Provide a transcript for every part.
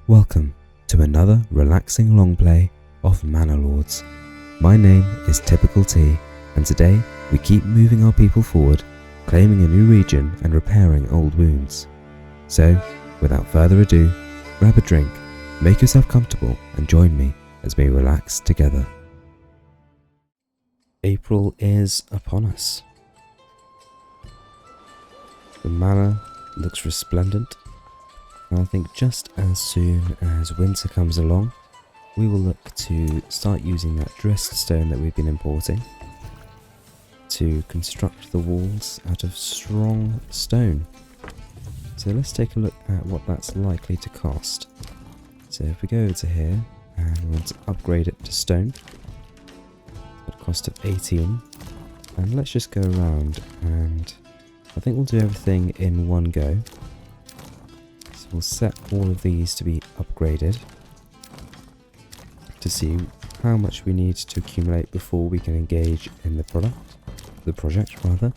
Welcome to another relaxing long play of Manor Lords. My name is Typical T, and today we keep moving our people forward, claiming a new region and repairing old wounds. So, without further ado, grab a drink, make yourself comfortable and join me as we relax together. April is upon us. The manor looks resplendent. I think just as soon as winter comes along, we will look to start using that dressed stone that we've been importing to construct the walls out of strong stone. So let's take a look at what that's likely to cost. So if we go over to here and we want to upgrade it to stone, at a cost of 18, and let's just go around and I think we'll do everything in one go. We'll set all of these to be upgraded to see how much we need to accumulate before we can engage in the project rather.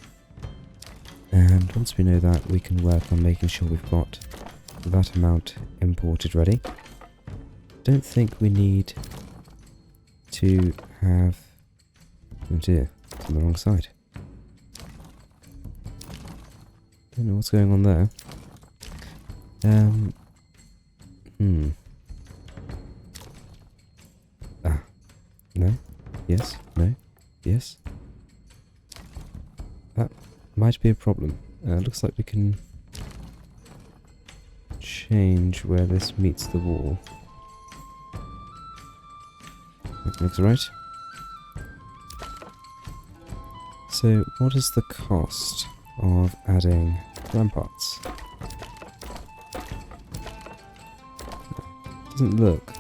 And once we know that, we can work on making sure we've got that amount imported ready. Don't think we need to have... oh dear, it's on the wrong side. Don't know what's going on there. No, yes, no, yes. That might be a problem. Looks like we can change where this meets the wall. That looks right. So, what is the cost of adding ramparts? Doesn't look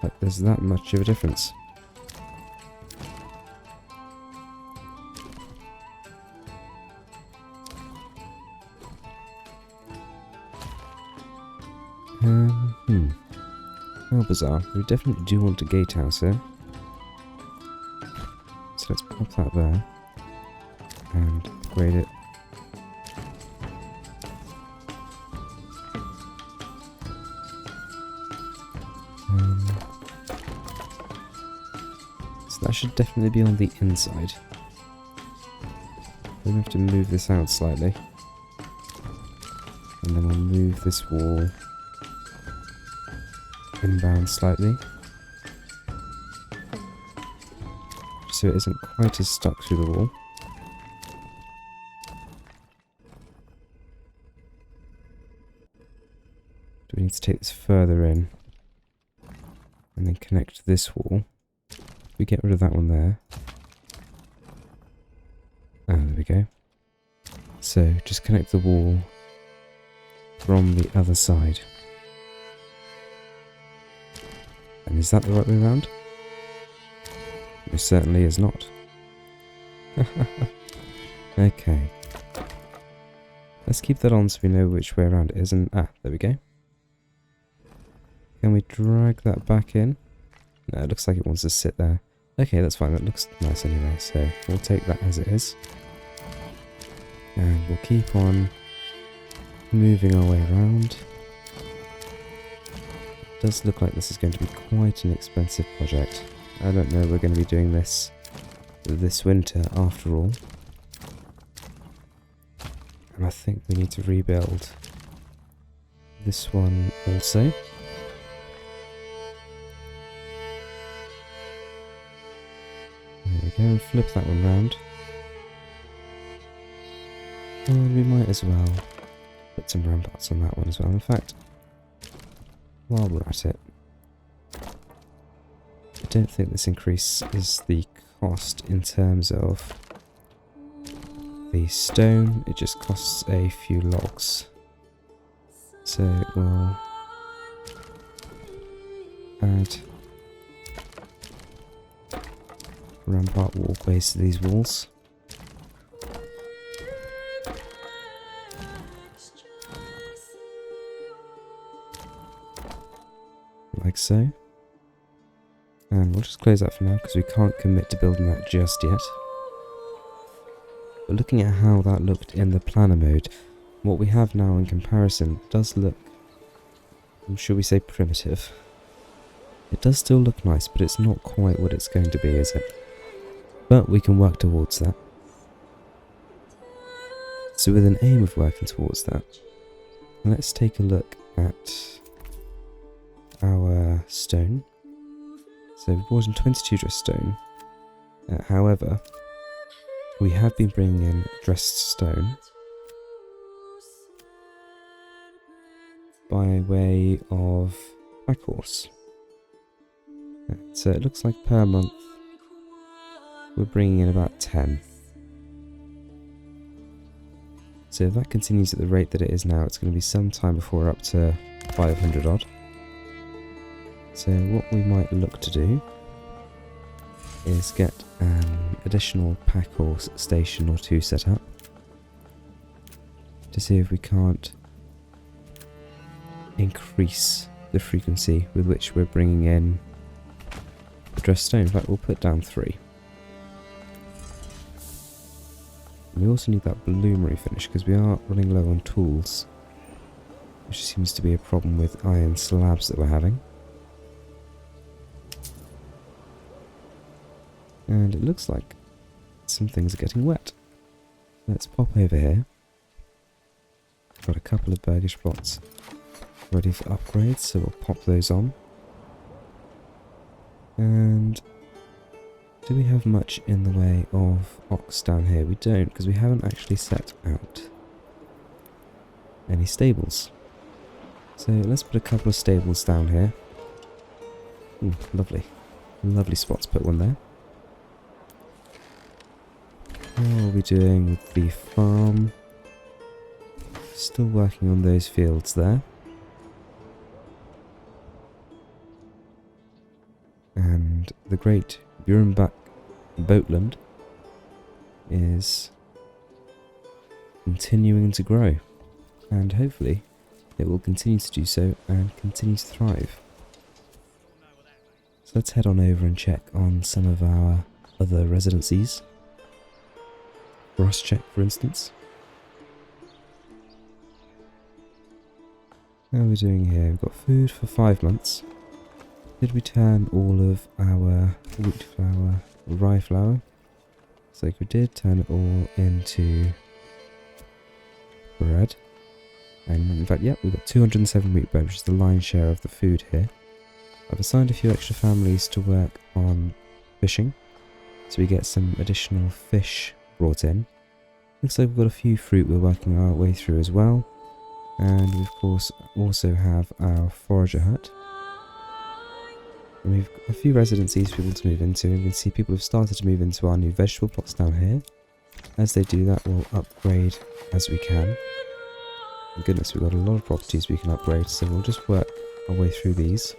like there's that much of a difference. How bizarre. We definitely do want a gatehouse here. So let's pop that there and upgrade it. So that should definitely be on the inside. We're going to have to move this out slightly. And then we'll move this wall inbound slightly. So it isn't quite as stuck through the wall. Do we need to take this further in? And then connect this wall. We get rid of that one there. Ah, there we go. So just connect the wall from the other side. And is that the right way around? It certainly is not. Okay. Let's keep that on so we know which way around it is. And there we go. Can we drag that back in? No, it looks like it wants to sit there. Okay, that's fine. That looks nice anyway. So we'll take that as it is. And we'll keep on moving our way around. It does look like this is going to be quite an expensive project. I don't know we're going to be doing this winter after all. And I think we need to rebuild this one also. There we go, and flip that one round. And we might as well put some ramparts on that one as well. In fact, while we're at it, I don't think this increases the cost in terms of the stone. It just costs a few logs. So we'll add rampart walkways to these walls. Like so. And we'll just close that for now because we can't commit to building that just yet. But looking at how that looked in the planner mode, what we have now in comparison does look shall we say primitive. It does still look nice, but it's not quite what it's going to be, is it? But we can work towards that. So with an aim of working towards that, let's take a look at our stone. So we've brought in 22 dressed stone. However, we have been bringing in dressed stone by way of pack horse. So it looks like per month we're bringing in about 10. So if that continues at the rate that it is now, it's going to be some time before we're up to 500 odd. So what we might look to do is get an additional pack horse station or two set up to see if we can't increase the frequency with which we're bringing in the dressed stone. In fact, we'll put down 3. We also need that bloomery finish because we are running low on tools, which seems to be a problem with iron slabs that we're having. And it looks like some things are getting wet. Let's pop over here. Got a couple of burgish plots ready for upgrades, so we'll pop those on. And do we have much in the way of ox down here? We don't, because we haven't actually set out any stables. So let's put a couple of stables down here. Ooh, lovely. Lovely spot to put one there. How are we doing with the farm? Still working on those fields there. And the great Burenbach Boatland is continuing to grow. And hopefully it will continue to do so and continue to thrive. So let's head on over and check on some of our other residencies. Ross check, for instance. How are we doing here? We've got food for 5 months. Did we turn all of our wheat flour, rye flour? So we did turn it all into bread. And in fact, yep, we've got 207 wheat bread, which is the lion's share of the food here. I've assigned a few extra families to work on fishing, so we get some additional fish brought in. Looks like we've got a few fruit we're working our way through as well. And we of course also have our forager hut. And we've got a few residencies for people to move into. And you can see people have started to move into our new vegetable plots down here. As they do that, we'll upgrade as we can. And goodness, we've got a lot of properties we can upgrade, so we'll just work our way through these.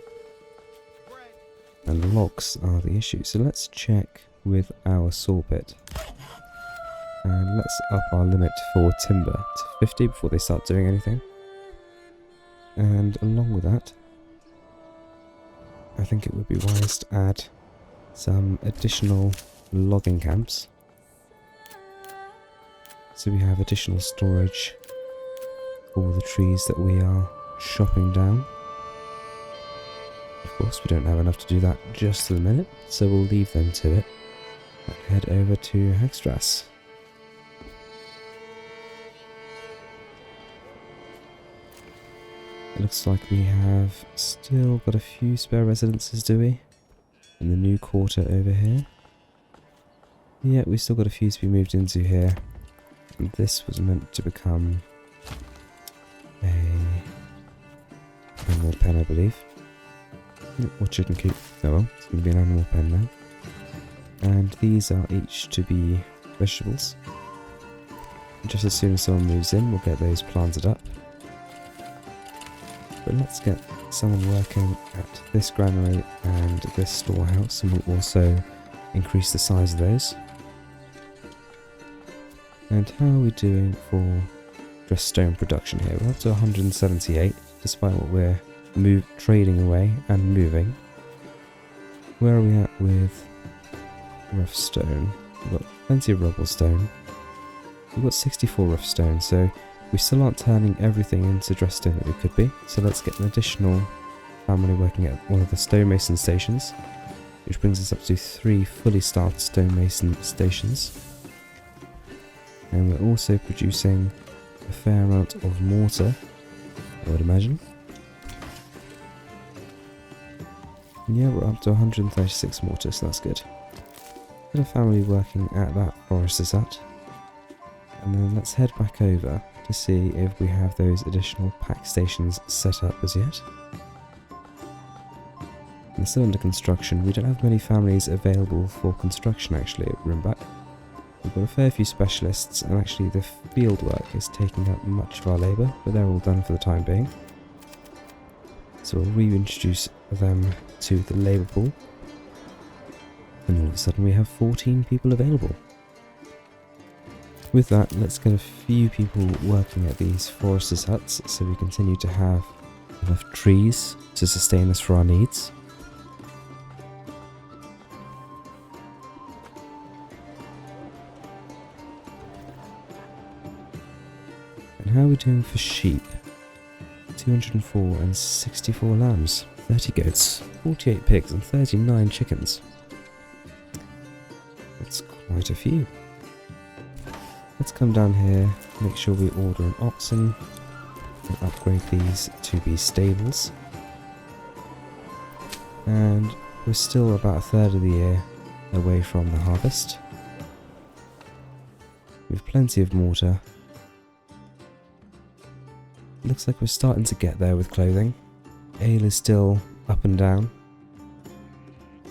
And logs are the issue. So let's check with our saw pit. And let's up our limit for timber to 50 before they start doing anything. And along with that, I think it would be wise to add some additional logging camps. So we have additional storage for the trees that we are chopping down. Of course, we don't have enough to do that just at the minute, so we'll leave them to it. And head over to Hagstrass. It looks like we have still got a few spare residences, do we? In the new quarter over here. Yeah, we've still got a few to be moved into here. And this was meant to become a animal pen, I believe. Or chicken coop. Oh well, it's going to be an animal pen now. And these are each to be vegetables. And just as soon as someone moves in, we'll get those planted up. But let's get someone working at this granary and this storehouse, and we'll also increase the size of those. And how are we doing for dressed stone production here? We're up to 178, despite what we're trading away and moving. Where are we at with rough stone? We've got plenty of rubble stone. We've got 64 rough stone, so We still aren't turning everything into dressed stone that we could be, so let's get an additional family working at one of the stonemason stations, which brings us up to 3 fully staffed stonemason stations. And we're also producing a fair amount of mortar, I would imagine. And yeah, we're up to 136 mortar, so that's good. Got a family working at that forester's hut. And then let's head back over to see if we have those additional pack stations set up as yet. They're still under construction. We don't have many families available for construction actually at Roomback. We've got a fair few specialists, and actually the field work is taking up much of our labour, but they're all done for the time being. So we'll reintroduce them to the labour pool, and all of a sudden we have 14 people available. With that, let's get a few people working at these foresters' huts so we continue to have enough trees to sustain us for our needs. And how are we doing for sheep? 204 and 64 lambs, 30 goats, 48 pigs and 39 chickens. That's quite a few. Let's come down here, make sure we order an oxen and upgrade these to be stables. And we're still about a third of the year away from the harvest. We've plenty of mortar. Looks like we're starting to get there with clothing. Ale is still up and down.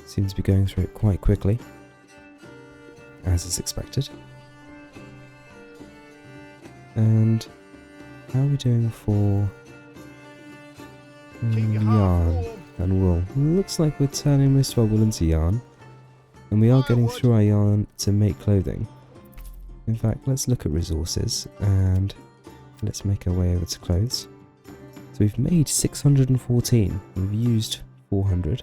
Seems to be going through it quite quickly, as is expected. And how are we doing for yarn and wool? Looks like we're turning most of our wool into yarn, and we are getting through our yarn to make clothing. In fact, let's look at resources and let's make our way over to clothes. So we've made 614, we've used 400,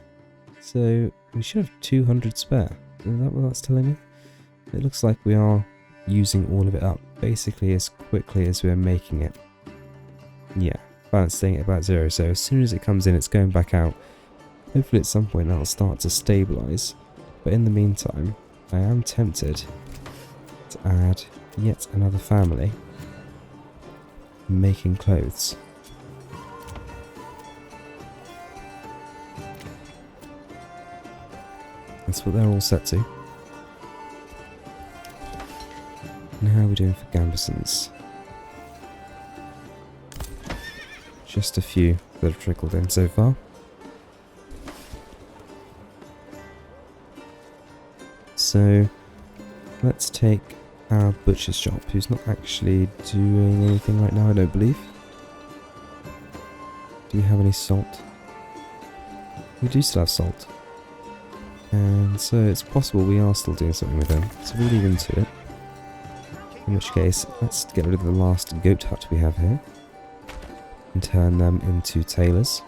so we should have 200 spare. Is that what that's telling me? It looks like we are using all of it up basically as quickly as we're making it. Yeah, balance staying at about 0, so as soon as it comes in it's going back out. Hopefully at some point that'll start to stabilise, but in the meantime I am tempted to add yet another family making clothes. That's what they're all set to. And how are we doing for gambesons? Just a few that have trickled in so far. So let's take our butcher's shop, who's not actually doing anything right now, I don't believe. Do we have any salt? We do still have salt. And so it's possible we are still doing something with them, so we'll leave them to it. In which case, let's get rid of the last goat hut we have here and turn them into tailors,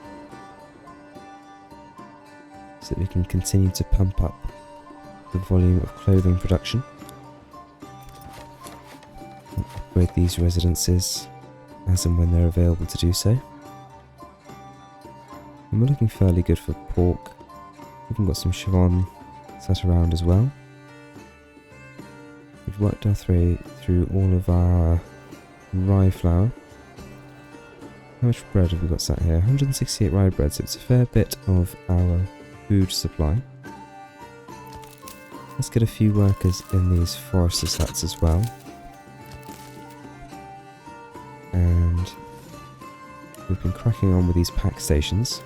so that we can continue to pump up the volume of clothing production. We'll upgrade these residences as and when they're available to do so. And we're looking fairly good for pork. We've even got some chivon sat around as well. We've worked our way through all of our rye flour. How much bread have we got sat here? 168 rye bread, so it's a fair bit of our food supply. Let's get a few workers in these foresters' huts as well. And we've been cracking on with these pack stations.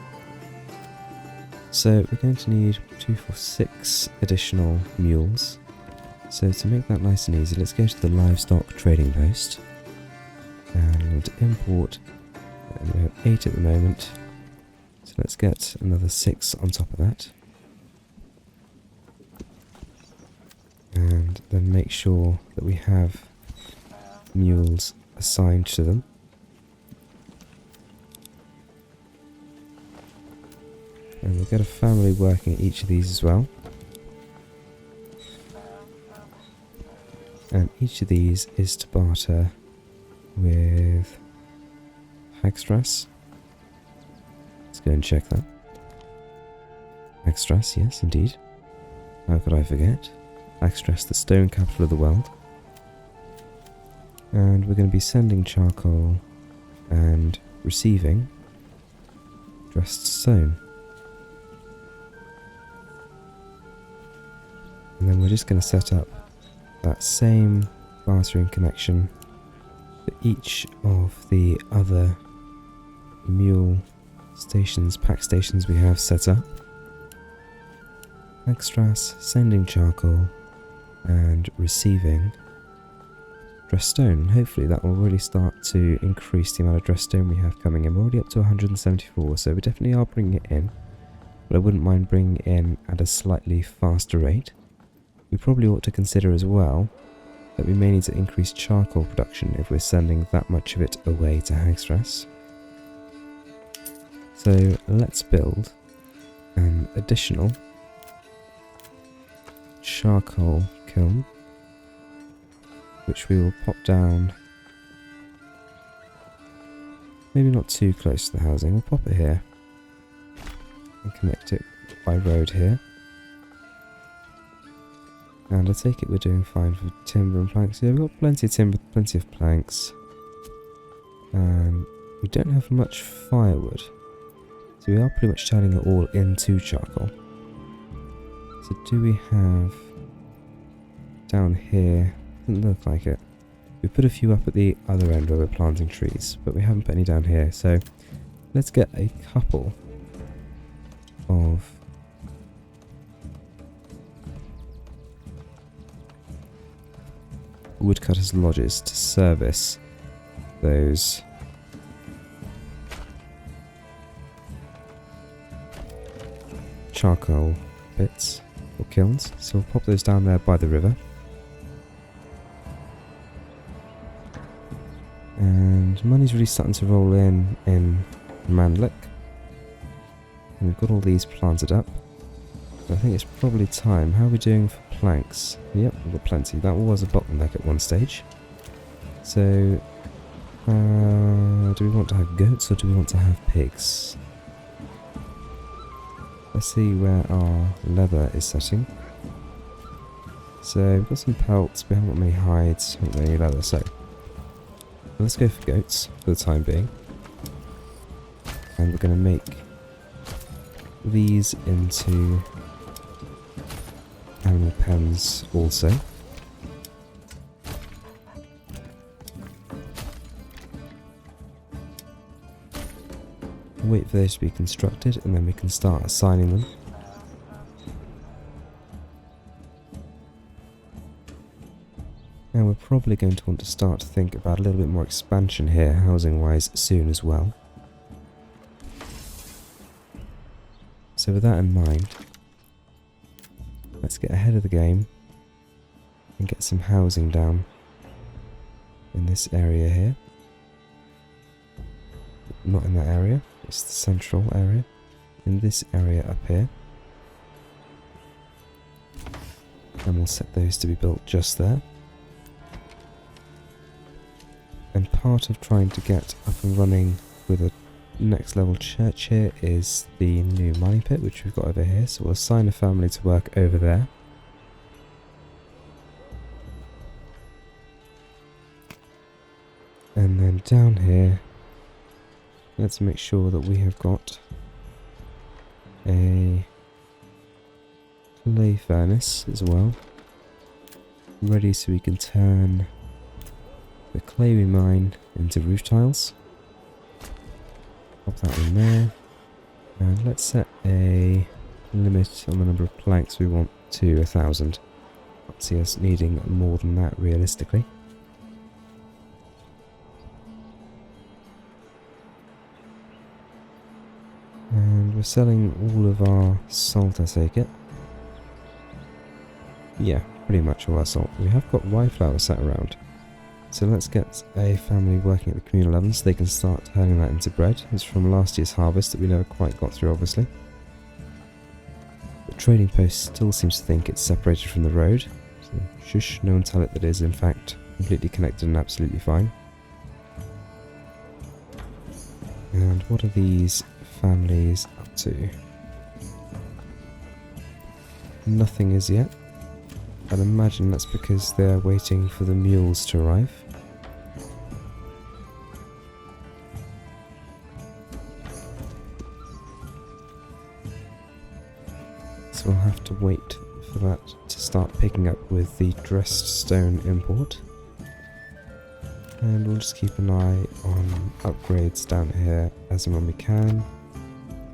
So we're going to need 2, 4, 6 additional mules. So to make that nice and easy, let's go to the livestock trading post and import, and we have 8 at the moment, so let's get another 6 on top of that. And then make sure that we have mules assigned to them. And we'll get a family working at each of these as well. And each of these is to barter with Hagstrass. Let's go and check that. Hagstrass, yes indeed. How could I forget? Hagstrass, the stone capital of the world. And we're going to be sending charcoal and receiving dressed stone. And then we're just going to set up that same bartering connection for each of the other mule stations, pack stations we have set up. Hagstrass, sending charcoal and receiving dressed stone. Hopefully that will really start to increase the amount of dressed stone we have coming in. We're already up to 174, so we definitely are bringing it in. But I wouldn't mind bringing it in at a slightly faster rate. We probably ought to consider as well that we may need to increase charcoal production if we're sending that much of it away to Hagstrass. So let's build an additional charcoal kiln, which we will pop down, maybe not too close to the housing. We'll pop it here and connect it by road here. And I take it we're doing fine for timber and planks. Yeah, we've got plenty of timber, plenty of planks. And we don't have much firewood. So we are pretty much turning it all into charcoal. So do we have down here? Doesn't look like it. We put a few up at the other end where we're planting trees, but we haven't put any down here. So let's get a couple of woodcutters' lodges to service those charcoal bits or kilns. So we'll pop those down there by the river. And money's really starting to roll in Manor. And we've got all these planted up. I think it's probably time. How are we doing for planks? Yep, we've got plenty. That was a bottleneck at one stage. So, do we want to have goats or do we want to have pigs? Let's see where our leather is setting. So, we've got some pelts, we haven't got many hides, haven't got any leather, so let's go for goats for the time being. And we're going to make these into animal pens also. Wait for those to be constructed and then we can start assigning them. Now we're probably going to want to start to think about a little bit more expansion here, housing wise, soon as well. So with that in mind, let's get ahead of the game and get some housing down in this area here. Not in that area, it's the central area. In this area up here. And we'll set those to be built just there. And part of trying to get up and running with a next level church here is the new mining pit, which we've got over here. So we'll assign a family to work over there. And then down here, let's make sure that we have got a clay furnace as well, ready so we can turn the clay we mine into roof tiles. Pop that in there, and let's set a limit on the number of planks we want to 1,000. Can't see us needing more than that realistically. And we're selling all of our salt, I take it. Yeah, pretty much all our salt. We have got rye flour sat around. So let's get a family working at the communal oven so they can start turning that into bread. It's from last year's harvest that we never quite got through, obviously. The trading post still seems to think it's separated from the road. So shush, no one tell it that it is in fact completely connected and absolutely fine. And what are these families up to? Nothing as yet. I'd imagine that's because they're waiting for the mules to arrive. So we'll have to wait for that to start picking up with the dressed stone import. And we'll just keep an eye on upgrades down here as and when we can.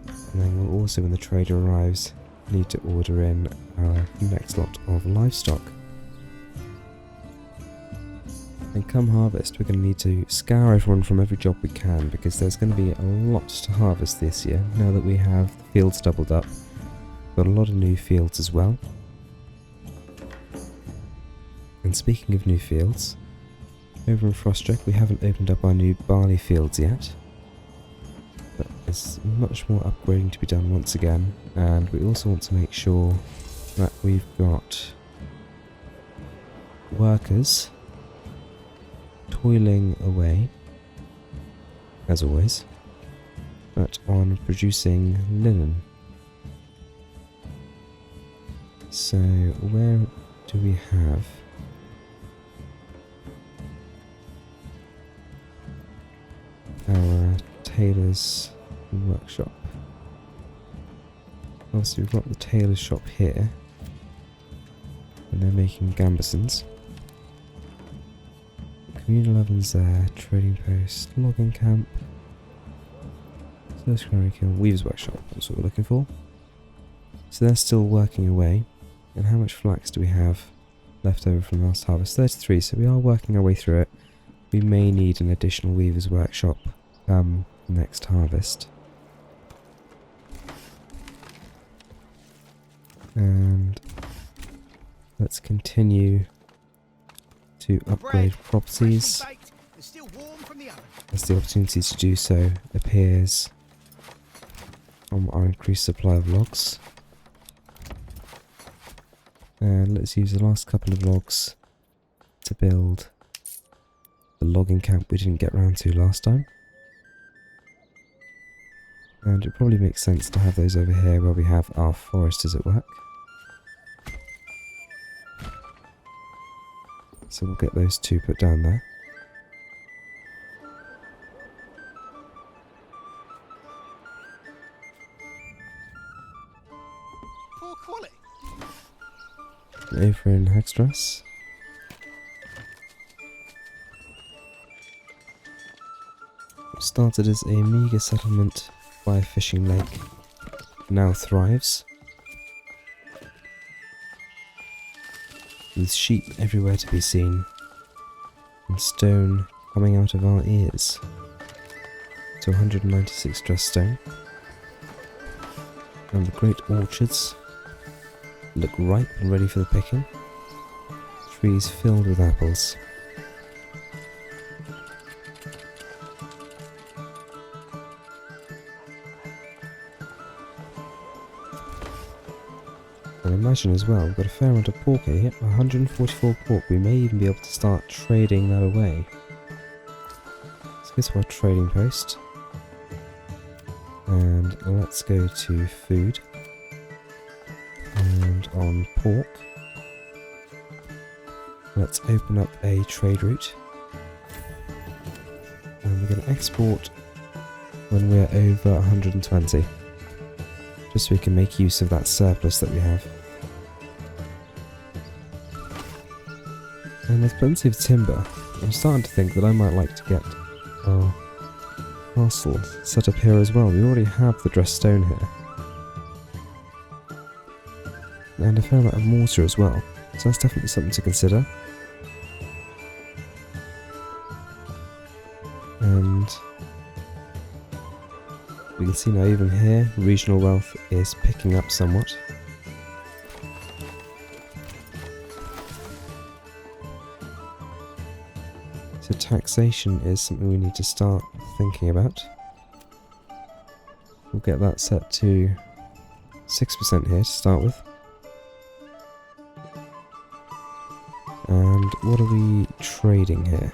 And then we'll also, when the trader arrives, need to order in our next lot of livestock. And come harvest, we're going to need to scour everyone from every job we can, because there's going to be a lot to harvest this year now that we have the fields doubled up. Got a lot of new fields as well. And speaking of new fields, over in Frostcheck we haven't opened up our new barley fields yet. But there's much more upgrading to be done once again, and we also want to make sure that we've got workers toiling away, as always, but on producing linen. So where do we have our tailor's workshop? Obviously we've got the tailor's shop here, and they're making gambesons. Communal ovens there, trading post, logging camp, service quarry kiln, weaver's workshop, that's what we're looking for. So they're still working away. And how much flax do we have left over from last harvest? 33, so we are working our way through it. We may need an additional weaver's workshop next harvest. And let's continue to upgrade properties as the opportunity to do so appears from our increased supply of logs. And let's use the last couple of logs to build the logging camp we didn't get round to last time. And it probably makes sense to have those over here where we have our foresters at work. So we'll get those two put down there. Poor quality. Over in Hagstress. It started as a meagre settlement by a fishing lake, now thrives, with sheep everywhere to be seen, and stone coming out of our ears. To 196 dressed stone, and the great orchards look ripe and ready for the picking. Trees filled with apples. And imagine as well, we've got a fair amount of pork here, 144 pork. We may even be able to start trading that away. Let's go to our trading post. And let's go to food. And on pork, let's open up a trade route. And we're going to export when we're over 120. Just so we can make use of that surplus that we have. And there's plenty of timber. I'm starting to think that I might like to get our castle set up here as well. We already have the dressed stone here. And a fair amount of mortar as well. So that's definitely something to consider. And we can see now even here, regional wealth is picking up somewhat. So taxation is something we need to start thinking about. We'll get that set to 6% here to start with. And what are we trading here?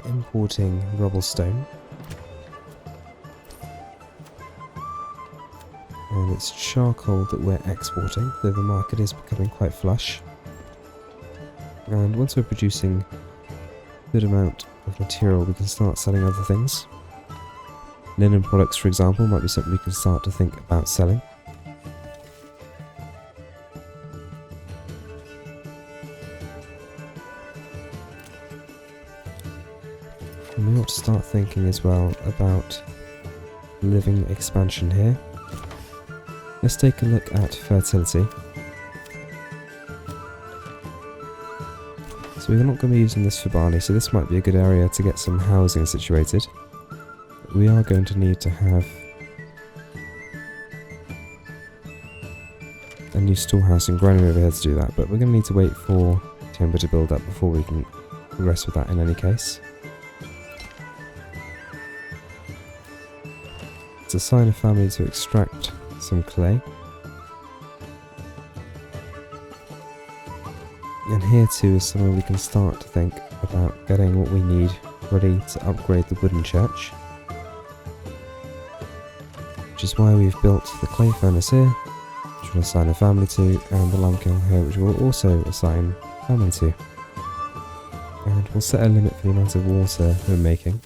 importing rubble stone. And it's charcoal that we're exporting, though the market is becoming quite flush. And once we're producing a good amount of material, we can start selling other things. Linen products, for example, might be something we can start to think about selling. And we ought to start thinking as well about living expansion here. Let's take a look at fertility. So we're not going to be using this for barley, so this might be a good area to get some housing situated. We are going to need to have a new storehouse and granary over here to do that, but we're going to need to wait for timber to build up before we can progress with that in any case. Let's assign a family to extract some clay. And here too is somewhere we can start to think about getting what we need ready to upgrade the wooden church. Which is why we've built the clay furnace here, which we'll assign a family to, and the lime kiln here, which we'll also assign a family to. And we'll set a limit for the amount of water we're making,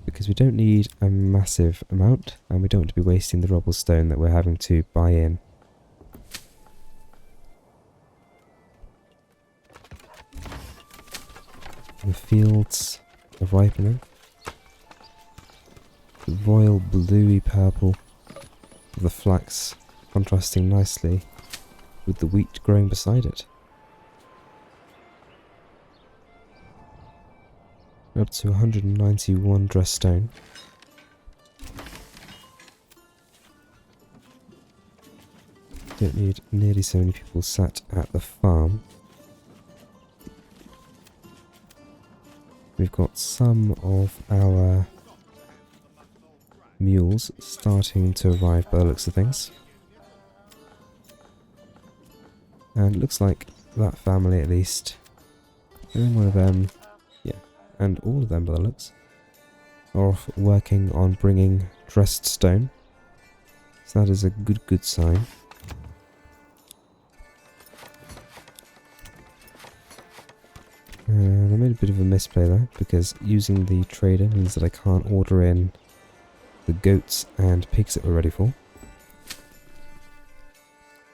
because we don't need a massive amount, and we don't want to be wasting the rubble stone that we're having to buy in. The fields are ripening. The royal bluey purple of the flax contrasting nicely with the wheat growing beside it. We're up to 191 dressed stone. Don't need nearly so many people sat at the farm. We've got some of our mules starting to arrive by the looks of things. And it looks like that family at least, and one of them, yeah, and all of them by the looks, are off working on bringing dressed stone. So that is a good sign. And I made a bit of a misplay there, because using the trader means that I can't order in the goats and pigs that we're ready for.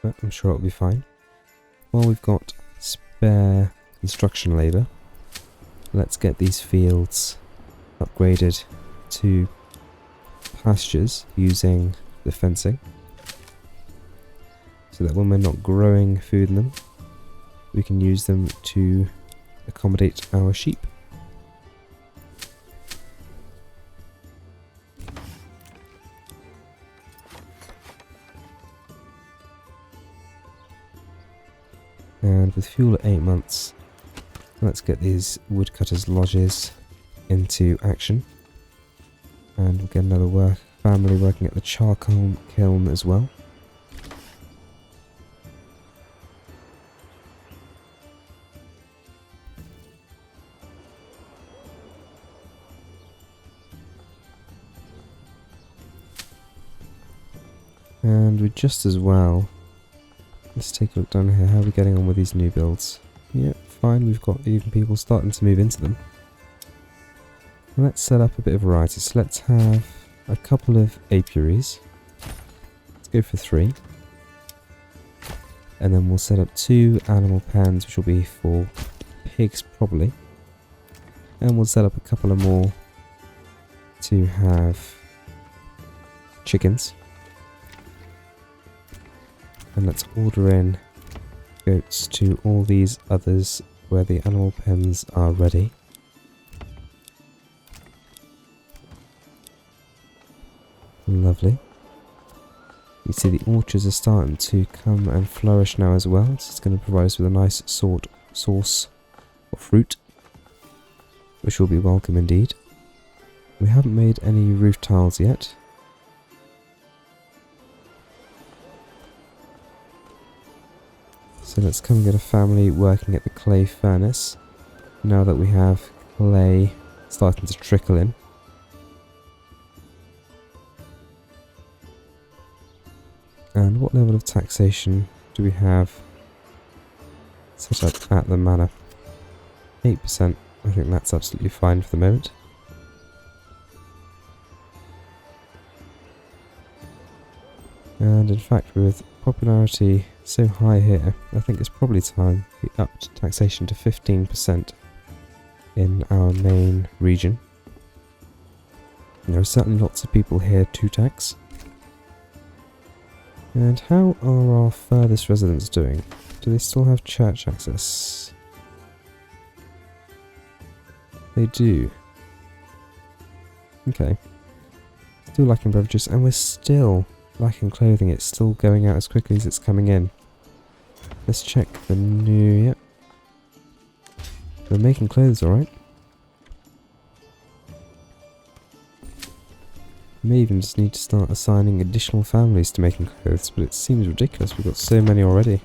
But I'm sure it'll be fine. While we've got spare construction labour, let's get these fields upgraded to pastures using the fencing, so that when we're not growing food in them, we can use them to accommodate our sheep. And with fuel at 8 months, let's get these woodcutters' lodges into action. And we'll get another family working at the charcoal kiln as well. And we just as well, let's take a look down here. How are we getting on with these new builds? Yeah, fine, we've got even people starting to move into them. Let's set up a bit of variety. So let's have a couple of apiaries. Let's go for 3. And then we'll set up 2 animal pens, which will be for pigs probably. And we'll set up a couple of more to have chickens. And let's order in goats to all these others where the animal pens are ready. Lovely. You see the orchards are starting to come and flourish now as well, so it's going to provide us with a nice source of fruit, which will be welcome indeed. We haven't made any roof tiles yet. So let's come and get a family working at the clay furnace, now that we have clay starting to trickle in. And what level of taxation do we have set up at the manor? 8%. I think that's absolutely fine for the moment. And in fact, with popularity so high here, I think it's probably time we upped taxation to 15% in our main region. There are certainly lots of people here to tax. And how are our furthest residents doing? Do they still have church access? They do. Okay. Still lacking beverages, and we're still lacking clothing. It's still going out as quickly as it's coming in. Let's check the new... Yep. We're making clothes, alright. May even just need to start assigning additional families to making clothes, but it seems ridiculous. We've got so many already.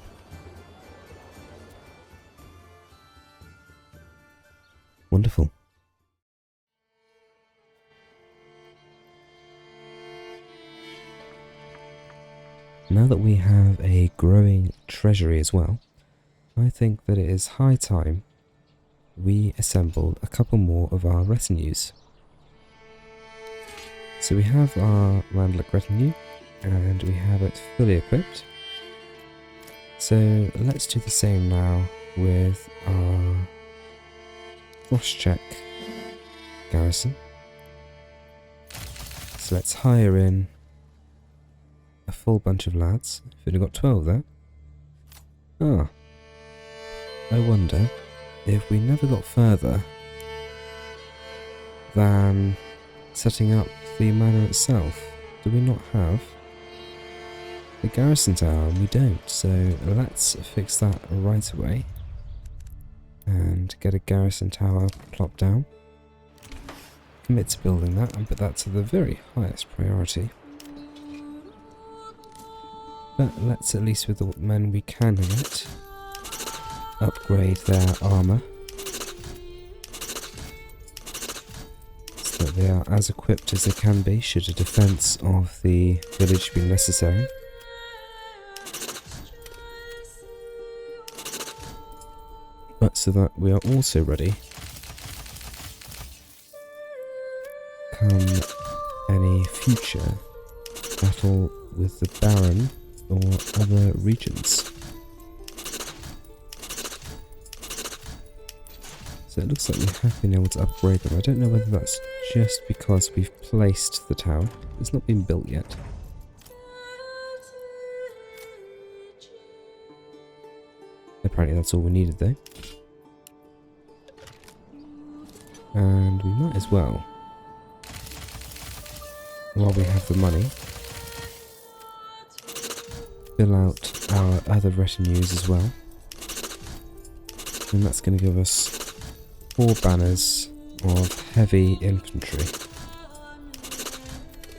Wonderful. Now that we have a growing treasury as well, I think that it is high time we assembled a couple more of our retinues. So we have our Landluck retinue, and we have it fully equipped. So let's do the same now with our cross-check garrison. So let's hire in a full bunch of lads. We've only got 12 there. Ah, I wonder if we never got further than setting up the manor itself. Do we not have the garrison tower? We don't, so let's fix that right away and get a garrison tower plopped down. Commit to building that and put that to the very highest priority. But let's, at least with the men we can in it, upgrade their armour so that they are as equipped as they can be should a defence of the village be necessary. But so that we are also ready come any future battle with the Baron or other regions. So it looks like we have been able to upgrade them. I don't know whether that's just because we've placed the town. It's not been built yet. Apparently that's all we needed though. And we might as well, while we have the money, fill out our other retinues as well. And that's going to give us 4 banners of heavy infantry,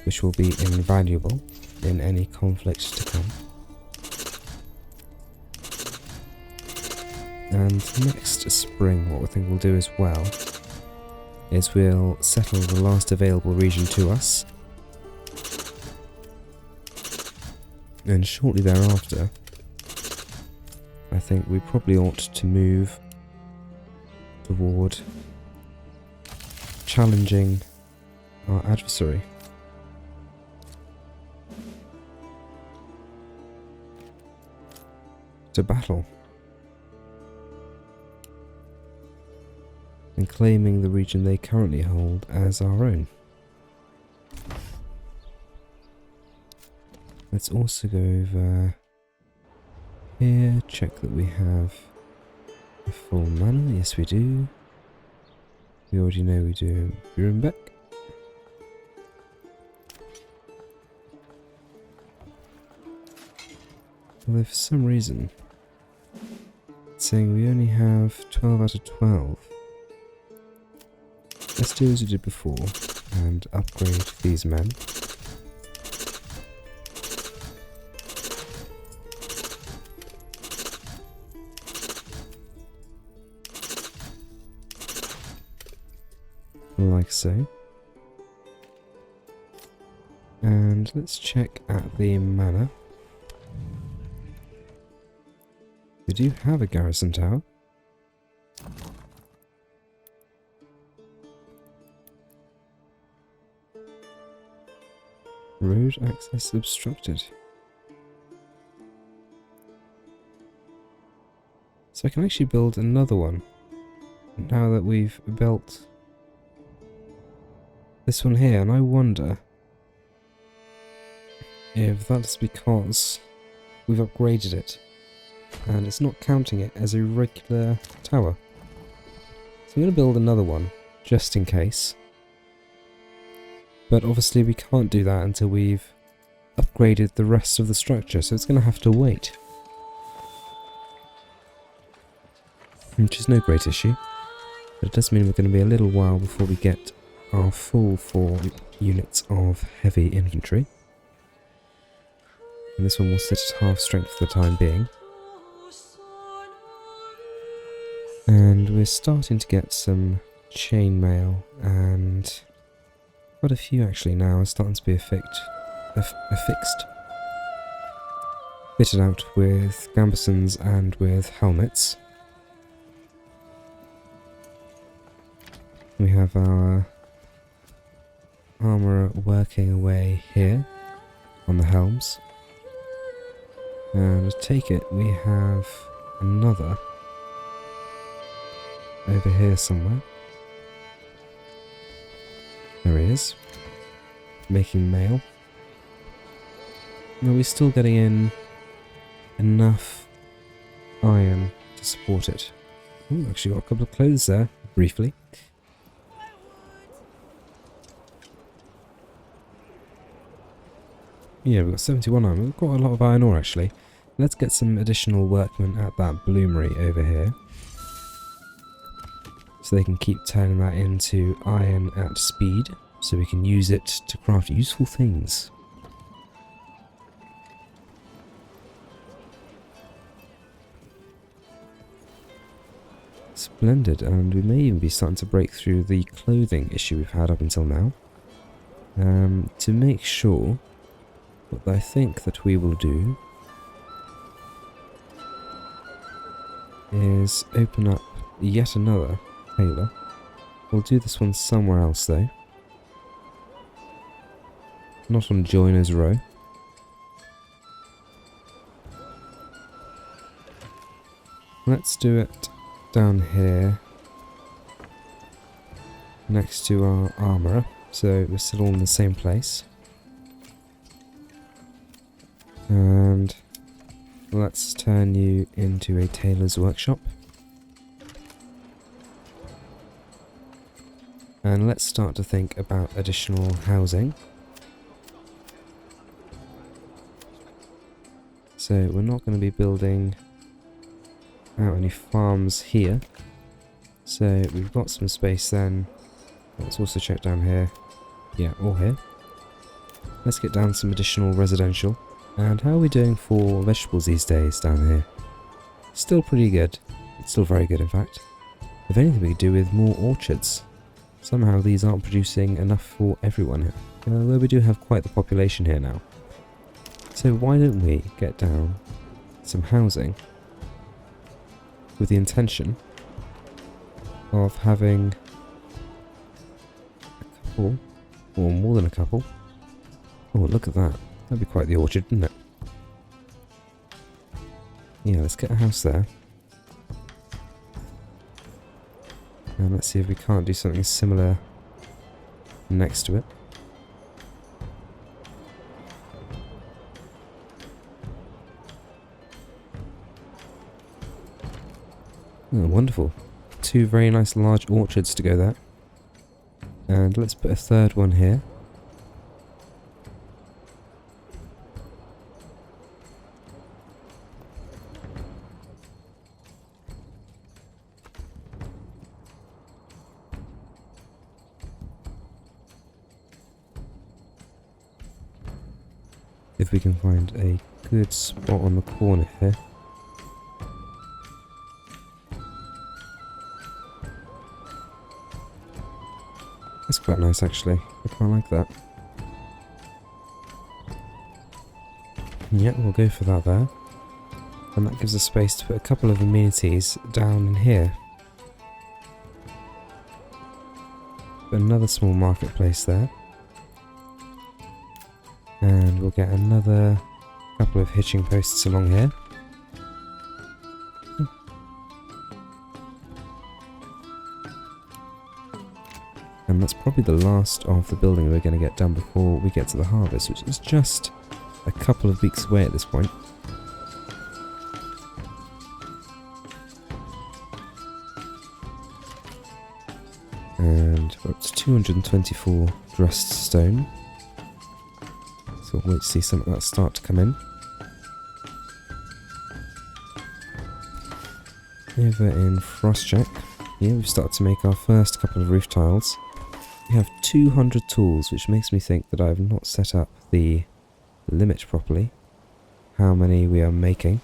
which will be invaluable in any conflict to come. And next spring, what I think we'll do as well is we'll settle the last available region to us, and shortly thereafter I think we probably ought to move toward challenging our adversary. To battle. And claiming the region they currently hold as our own. Let's also go over here, check that we have a full manor. Yes, we do. We already know we do Burenbeck. Although for some reason it's saying we only have 12 out of 12. Let's do as we did before and upgrade these men. so. And let's check at the manor. We do have a garrison tower. Road access obstructed. So I can actually build another one now that we've built this one here, and I wonder if that's because we've upgraded it and it's not counting it as a regular tower. So I'm going to build another one just in case, but obviously we can't do that until we've upgraded the rest of the structure, so it's going to have to wait. Which is no great issue, but it does mean we're going to be a little while before we get our full 4 units of heavy infantry. And this one will sit at half strength for the time being. And we're starting to get some chainmail, and quite a few actually now are starting to be affixed. Fitted out with gambesons and with helmets. We have our armourer working away here on the helms. And I take it we have another over here somewhere. There he is. Making mail. Are we still getting in enough iron to support it? Ooh, actually got a couple of clothes there, briefly. Yeah, we've got 71 iron. We've got a lot of iron ore actually. Let's get some additional workmen at that bloomery over here, so they can keep turning that into iron at speed, so we can use it to craft useful things. Splendid, and we may even be starting to break through the clothing issue we've had up until now. To make sure, what I think that we will do is open up yet another tailor. We'll do this one somewhere else though. Not on Joiner's Row. Let's do it down here next to our armourer, so we're still all in the same place. And let's turn you into a tailor's workshop. And let's start to think about additional housing. So we're not going to be building out any farms here. So we've got some space then. Let's also check down here. Yeah, all here. Let's get down some additional residential. And how are we doing for vegetables these days down here? Still pretty good. It's still very good in fact. If anything, we could do with more orchards. Somehow these aren't producing enough for everyone here. Although we do have quite the population here now. So why don't we get down some housing with the intention of having a couple, or more than a couple. Oh, look at that. That'd be quite the orchard, wouldn't it? Yeah, let's get a house there. And let's see if we can't do something similar next to it. Oh, wonderful. 2 very nice large orchards to go there. And let's put a third one here. If we can find a good spot on the corner here. Let's quite nice actually. I quite like that. Yeah, we'll go for that there. And that gives us space to put a couple of amenities down in here. Put another small marketplace there. And we'll get another couple of hitching posts along here. And that's probably the last of the building we're going to get done before we get to the harvest, which is just a couple of weeks away at this point. And we're up to 224 dressed stone. So we'll wait to see some of that start to come in. Over in Frostcheck, here we've started to make our first couple of roof tiles. We have 200 tools, which makes me think that I have not set up the limit properly. How many we are making.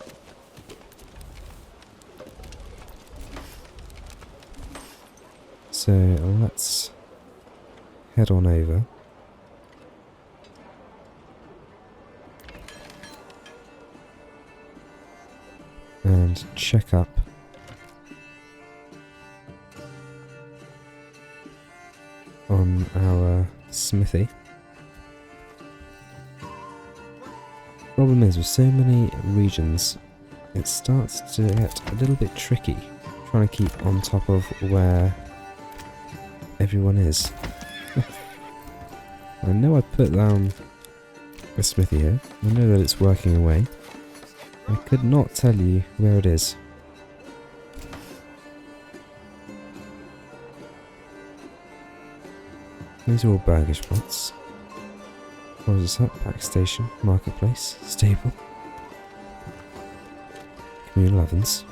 So let's head on over. And check up on our smithy. Problem is, with so many regions, it starts to get a little bit tricky trying to keep on top of where everyone is. I know I put down a smithy here. I know that it's working away. I could not tell you where it is. These are all baggage spots. What is this up? Pack station, marketplace, stable, communal ovens,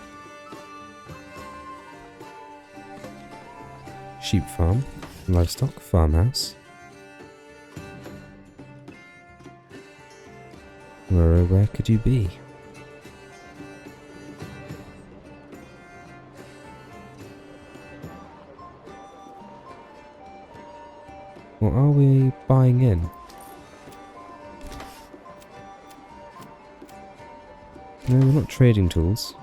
sheep farm, livestock, farmhouse. Where could you be? What are we buying in? No, we're not trading tools.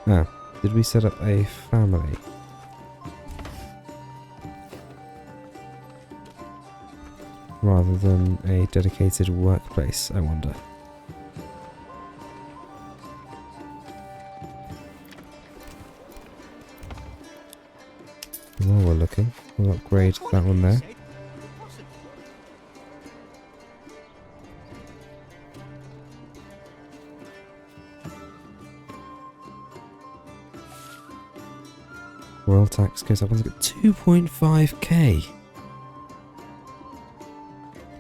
Ah, did we set up a family? Rather than a dedicated workplace, I wonder. While we're looking, we'll upgrade that one there. Royal tax goes up once again. 2.5k!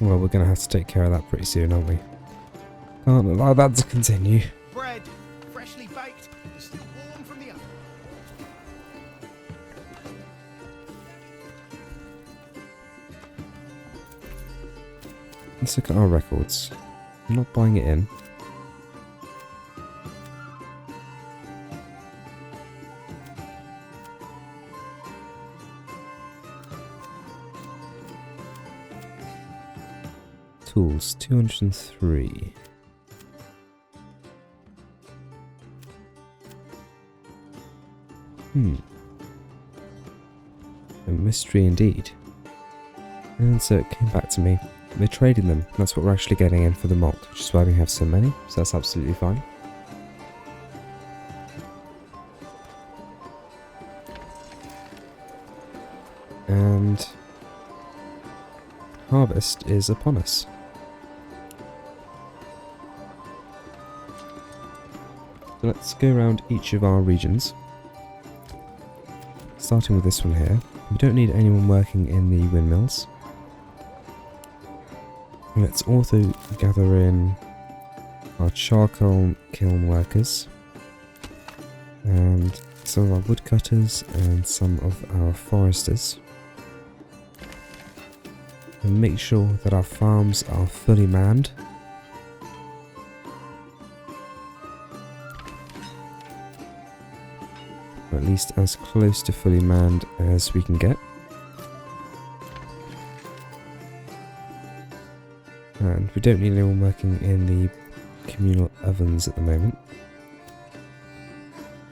Well, we're going to have to take care of that pretty soon, aren't we? Can't allow that to continue. Bread, freshly baked, and still warm from the oven. Let's look at our records. I'm not buying it in. Tools, 203. A mystery indeed. And so it came back to me. We're trading them. That's what we're actually getting in for the malt, which is why we have so many. So that's absolutely fine. And harvest is upon us. So let's go around each of our regions. Starting with this one here. We don't need anyone working in the windmills. Let's also gather in our charcoal kiln workers and some of our woodcutters and some of our foresters. And make sure that our farms are fully manned. Or at least as close to fully manned as we can get. And we don't need anyone working in the communal ovens at the moment.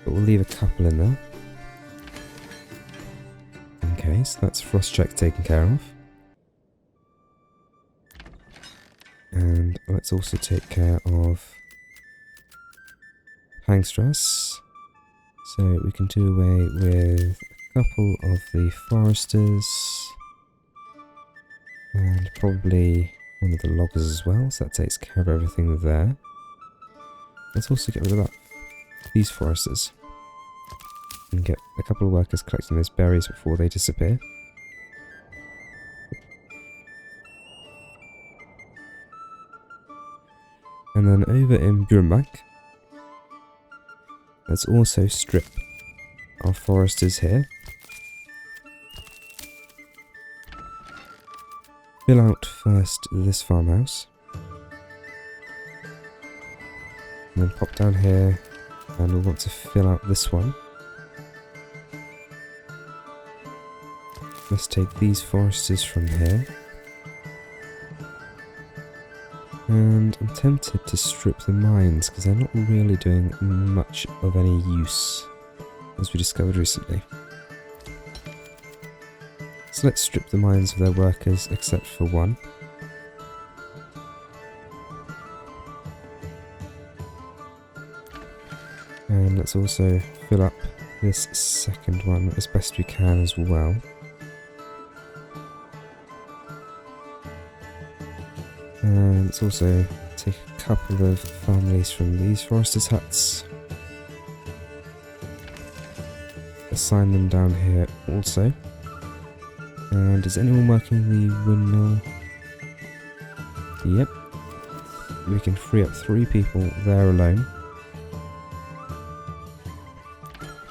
But we'll leave a couple in there. Okay, so that's frost check taken care of. And let's also take care of hang stress. So we can do away with a couple of the foresters. And probably one of the loggers as well, so that takes care of everything there. Let's also get rid of these foresters. And get a couple of workers collecting those berries before they disappear. And then over in Burenbank, let's also strip our foresters here. Fill out first this farmhouse. And then pop down here, and we'll want to fill out this one. Let's take these foresters from here. And I'm tempted to strip the mines because they're not really doing much of any use, as we discovered recently. So let's strip the mines of their workers except for one. And let's also fill up this second one as best we can as well. And let's also take a couple of families from these foresters' huts. Assign them down here also. And is anyone working the windmill? Yep. We can free up 3 people there alone.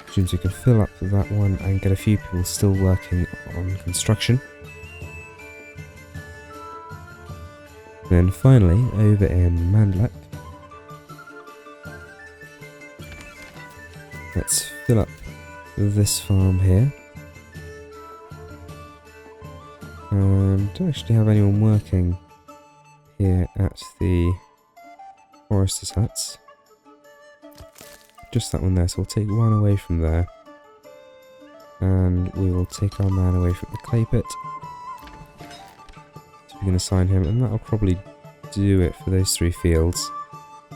Which means we can fill up that one and get a few people still working on construction. Then finally, over in Mandlak, let's fill up this farm here. And don't actually have anyone working here at the foresters' huts. Just that one there, so we'll take one away from there. And we will take our man away from the clay pit. We can assign him, and that'll probably do it for those 3 fields.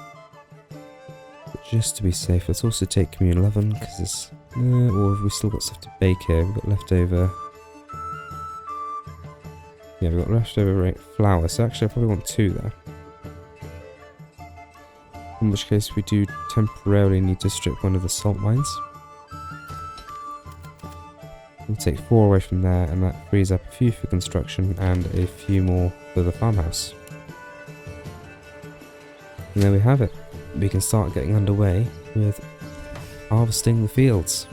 But just to be safe, let's also take communal oven, because there's... or have we still got stuff to bake here? We've got leftover... Yeah, we've got leftover flour, so actually I probably want 2 there. In which case we do temporarily need to strip one of the salt mines. We'll take 4 away from there, and that frees up a few for construction and a few more for the farmhouse. And there we have it. We can start getting underway with harvesting the fields.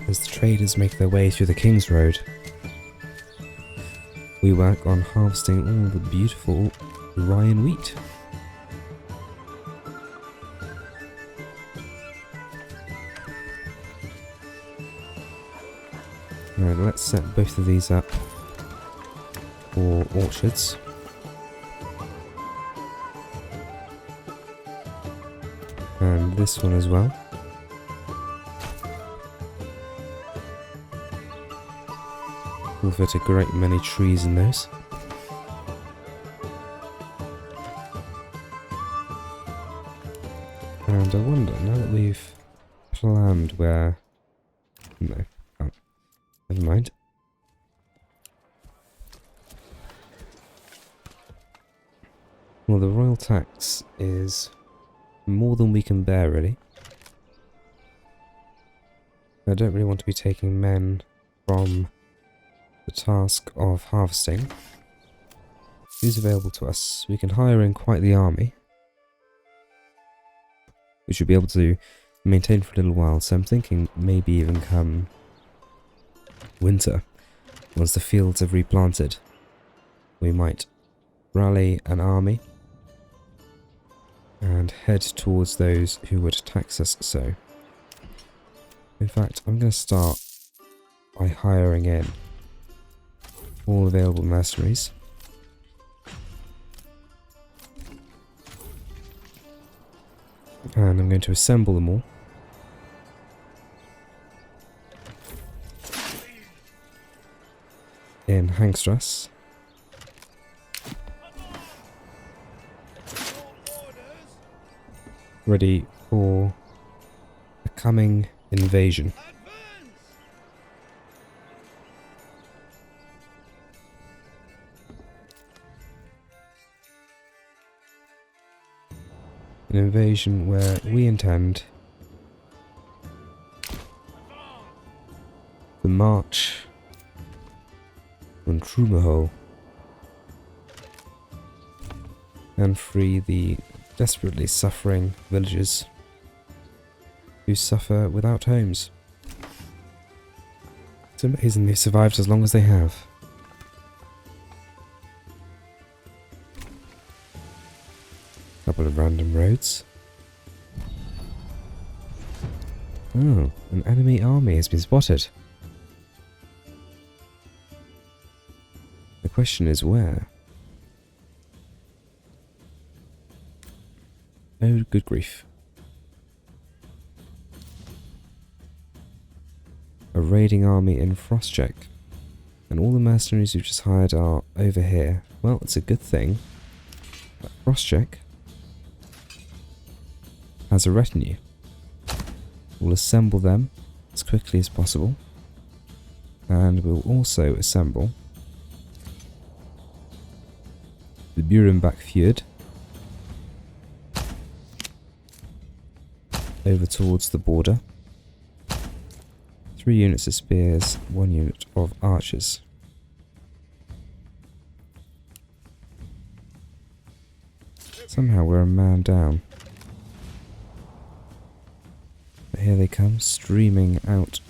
As the traders make their way through the King's Road, we work on harvesting all the beautiful rye and wheat. Right, let's set both of these up for orchards. And this one as well. We'll fit a great many trees in those. And I wonder, now that we've planned where... No, oh, never mind. Well, the royal tax is more than we can bear, really. I don't really want to be taking men from the task of harvesting. Who's available to us? We can hire in quite the army. We should be able to maintain for a little while, so I'm thinking maybe even come winter, once the fields have replanted, we might rally an army and head towards those who would tax us so. In fact, I'm going to start by hiring in all available mercenaries. And I'm going to assemble them all. In Hangstrasse. Ready for a coming invasion. An invasion where we intend to march on Trumaho and free the desperately suffering villagers who suffer without homes. It's amazing they've survived as long as they have. Couple of random roads. Oh, an enemy army has been spotted. The question is where? Oh, good grief. A raiding army in Frostcheck. And all the mercenaries we've just hired are over here. Well, it's a good thing that Frostcheck has a retinue. We'll assemble them as quickly as possible. And we'll also assemble the Burenbach Fjord over towards the border. 3 units of spears, 1 unit of archers. Somehow we're a man down. But here they come, streaming out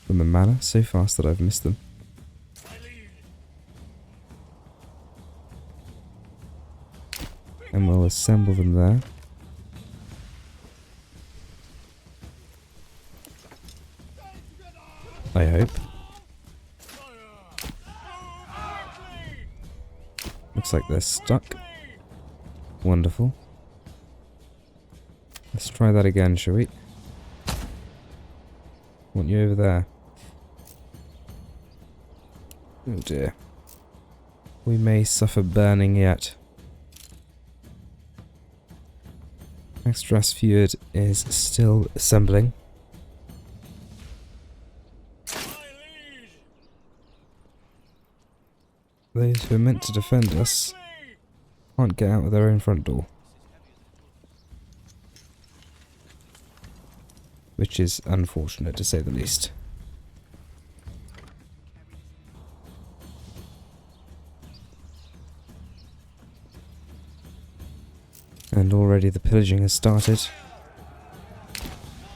from the manor so fast that I've missed them. And we'll assemble them there. I hope. Looks like they're stuck. Wonderful. Let's try that again, shall we? Want you over there. Oh dear. We may suffer burning yet. Hangstrasse Fjord is still assembling. Those who are meant to defend us can't get out of their own front door. Which is unfortunate, to say the least. And already the pillaging has started.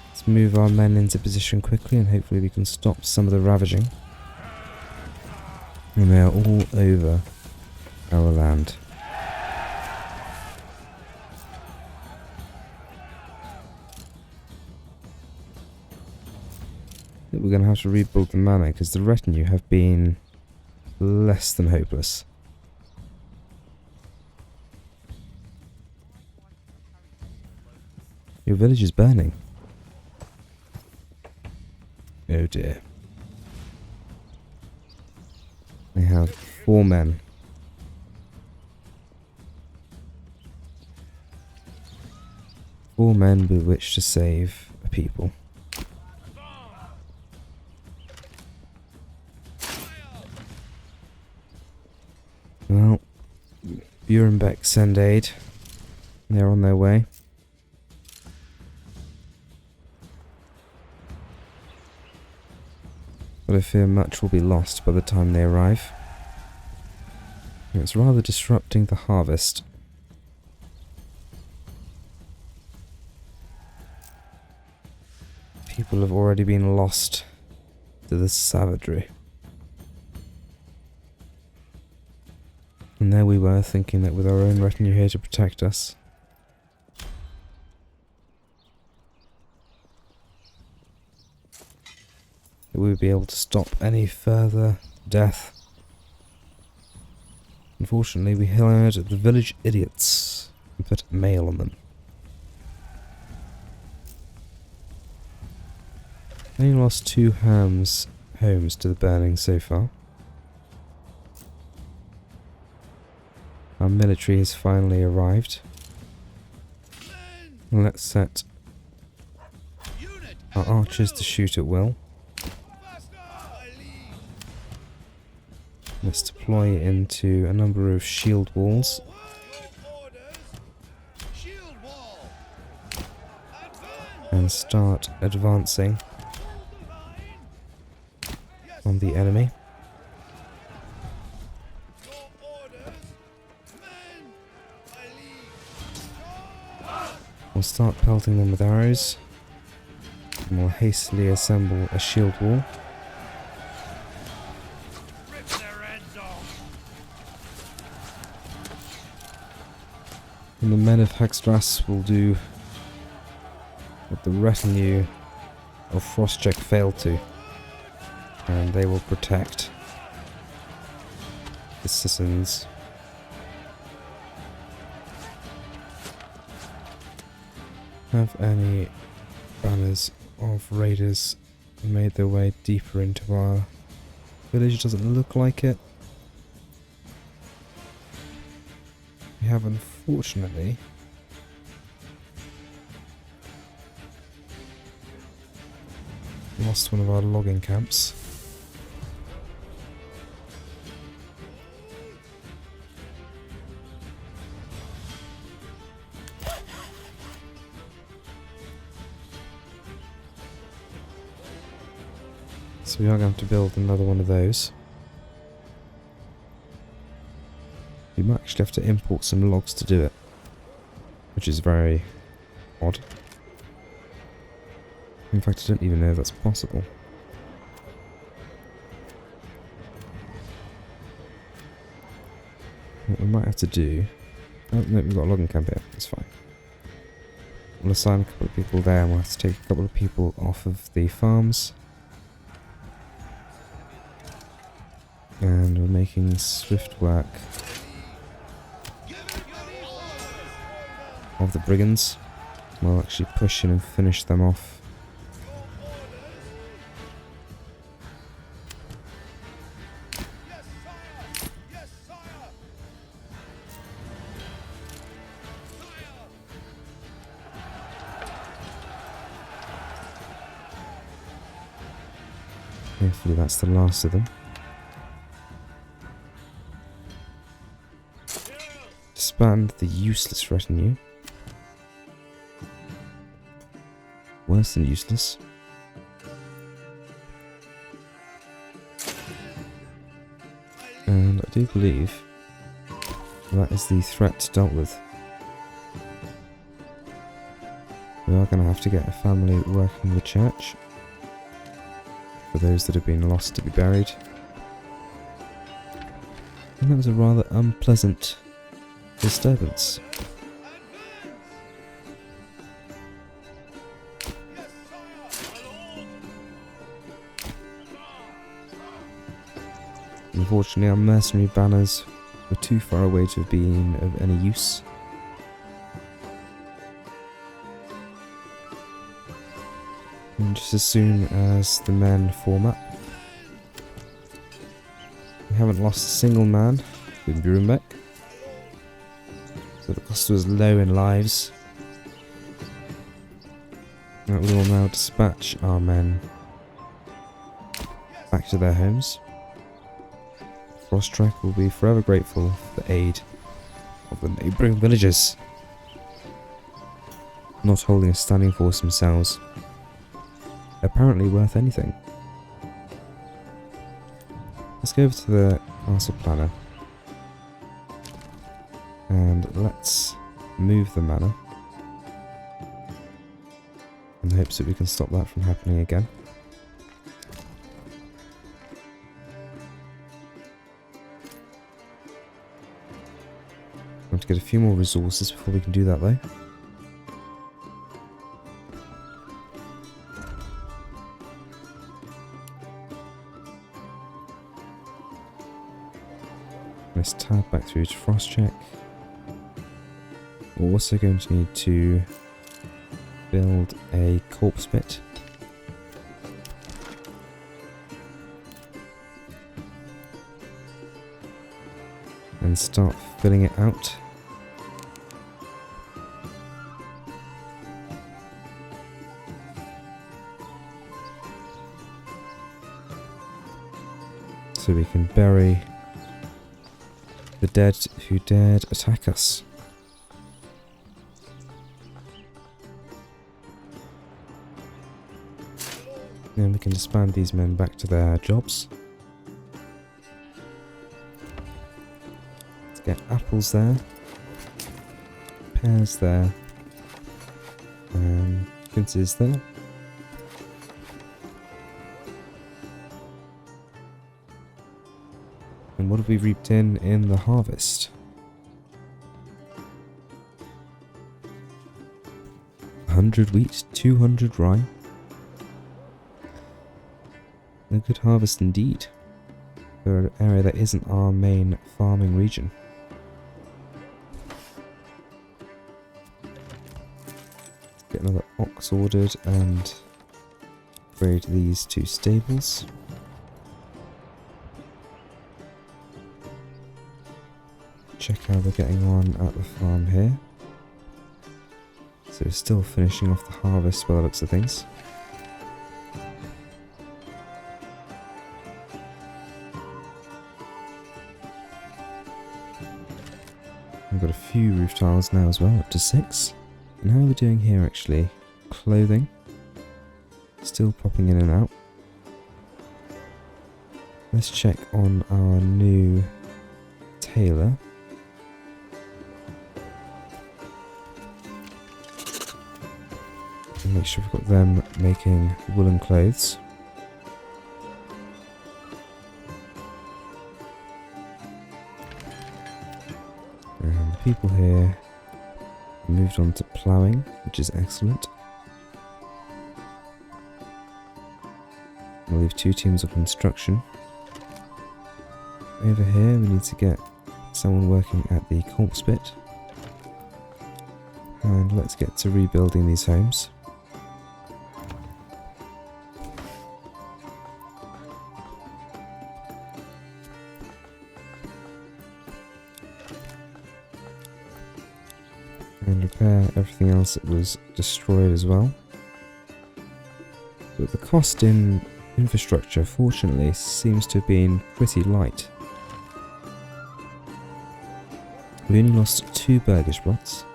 Let's move our men into position quickly and hopefully we can stop some of the ravaging. And they are all over our land. I think we're going to have to rebuild the manor because the retinue have been less than hopeless. Your village is burning. Oh dear. They have 4 men. Four men with which to save a people. Well, Burenbeck send aid. They're on their way. But I fear much will be lost by the time they arrive. It's rather disrupting the harvest. People have already been lost to the savagery. And And there we were, thinking that with our own retinue here to protect us, that we would be able to stop any further death. Unfortunately, we hired the village idiots and put mail on them. Only lost 2 homes to the burning so far. Our military has finally arrived. Let's set our archers to shoot at will. Let's deploy into a number of shield walls. And start advancing on the enemy. We'll start pelting them with arrows, and we'll hastily assemble a shield wall. And the men of Hexdras will do what the retinue of Frostcheck failed to, and they will protect the citizens. Have any banners of raiders made their way deeper into our village? Doesn't look like it. We have, unfortunately, lost one of our logging camps. So we are going to have to build another one of those. We might actually have to import some logs to do it, which is very odd. In fact, I don't even know if that's possible. What we might have to do... Oh, no, we've got a logging camp here. That's fine. We'll assign a couple of people there, and we'll have to take a couple of people off of the farms. And we're making swift work of the brigands. We'll actually push in and finish them off. Hopefully that's the last of them. Disband the useless retinue. Worse than useless. And I do believe that is the threat dealt with. We are going to have to get a family working the church for those that have been lost to be buried. And that was a rather unpleasant disturbance. Unfortunately, our mercenary banners were too far away to have been of any use. And just as soon as the men form up, we haven't lost a single man in Burumbeck. So the cost was low in lives. We will now dispatch our men back to their homes. Frostcheck will be forever grateful for the aid of the neighbouring villagers, not holding a standing force themselves. Apparently worth anything. Let's go over to the castle planner and let's move the manor in the hopes that we can stop that from happening again. have to get a few more resources before we can do that though. Let's tab back through to frost check. We're also going to need to build a corpse pit. And start filling it out. So we can bury the dead who dared attack us. Then we can disband these men back to their jobs. Let's get apples there, pears there, and quinces there. And what have we reaped in the harvest? 100 wheat, 200 rye. A good harvest indeed for an area that isn't our main farming region. Get another ox ordered and upgrade these 2 stables. Check how we're getting on at the farm here. So we're still finishing off the harvest by the looks of things. We've got a few roof tiles now as well, up to 6. And how are we doing here actually? Clothing. Still popping in and out. Let's check on our new tailor. And make sure we've got them making woolen clothes. And the people here moved on to ploughing, which is excellent. We'll leave 2 teams of construction. Over here we need to get someone working at the corpse pit. And let's get to rebuilding these homes. And repair everything else that was destroyed as well. But the cost in infrastructure, fortunately, seems to have been pretty light. We only lost 2 burgage plots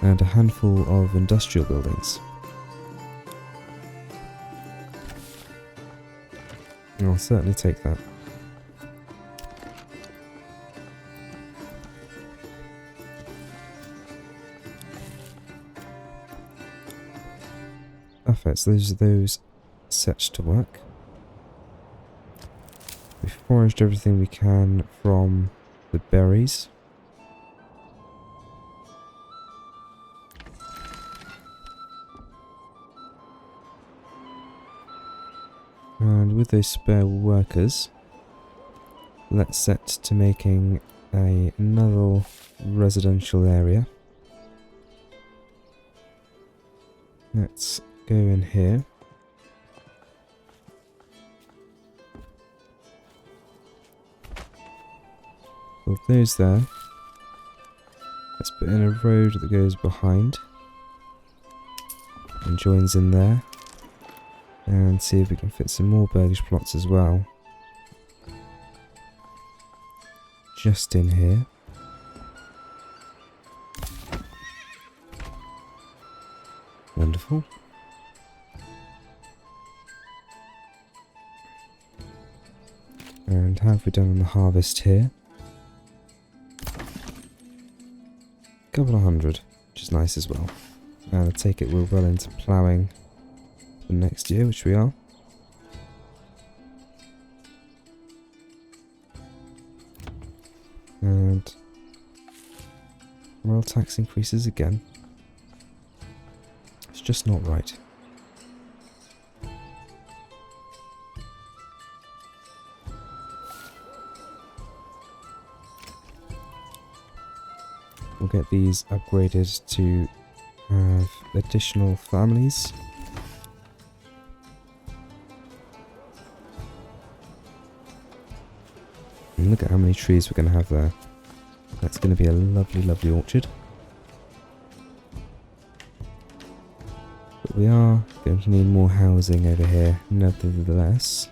and a handful of industrial buildings. I'll certainly take that. Perfect, so those set to work. We've foraged everything we can from the berries. And with those spare workers, let's set to making another residential area. Let's go in here. Build those there. Let's put in a road that goes behind and joins in there. And see if we can fit some more burgage plots as well. Just in here. Wonderful. And how have we done on the harvest here? Couple of 100, which is nice as well. And I take it we're well into ploughing for next year, which we are. And Royal tax increases again. It's just not right. We'll get these upgraded to have additional families. And look at how many trees we're going to have there. That's going to be a lovely, lovely orchard. But we are going to need more housing over here, nevertheless.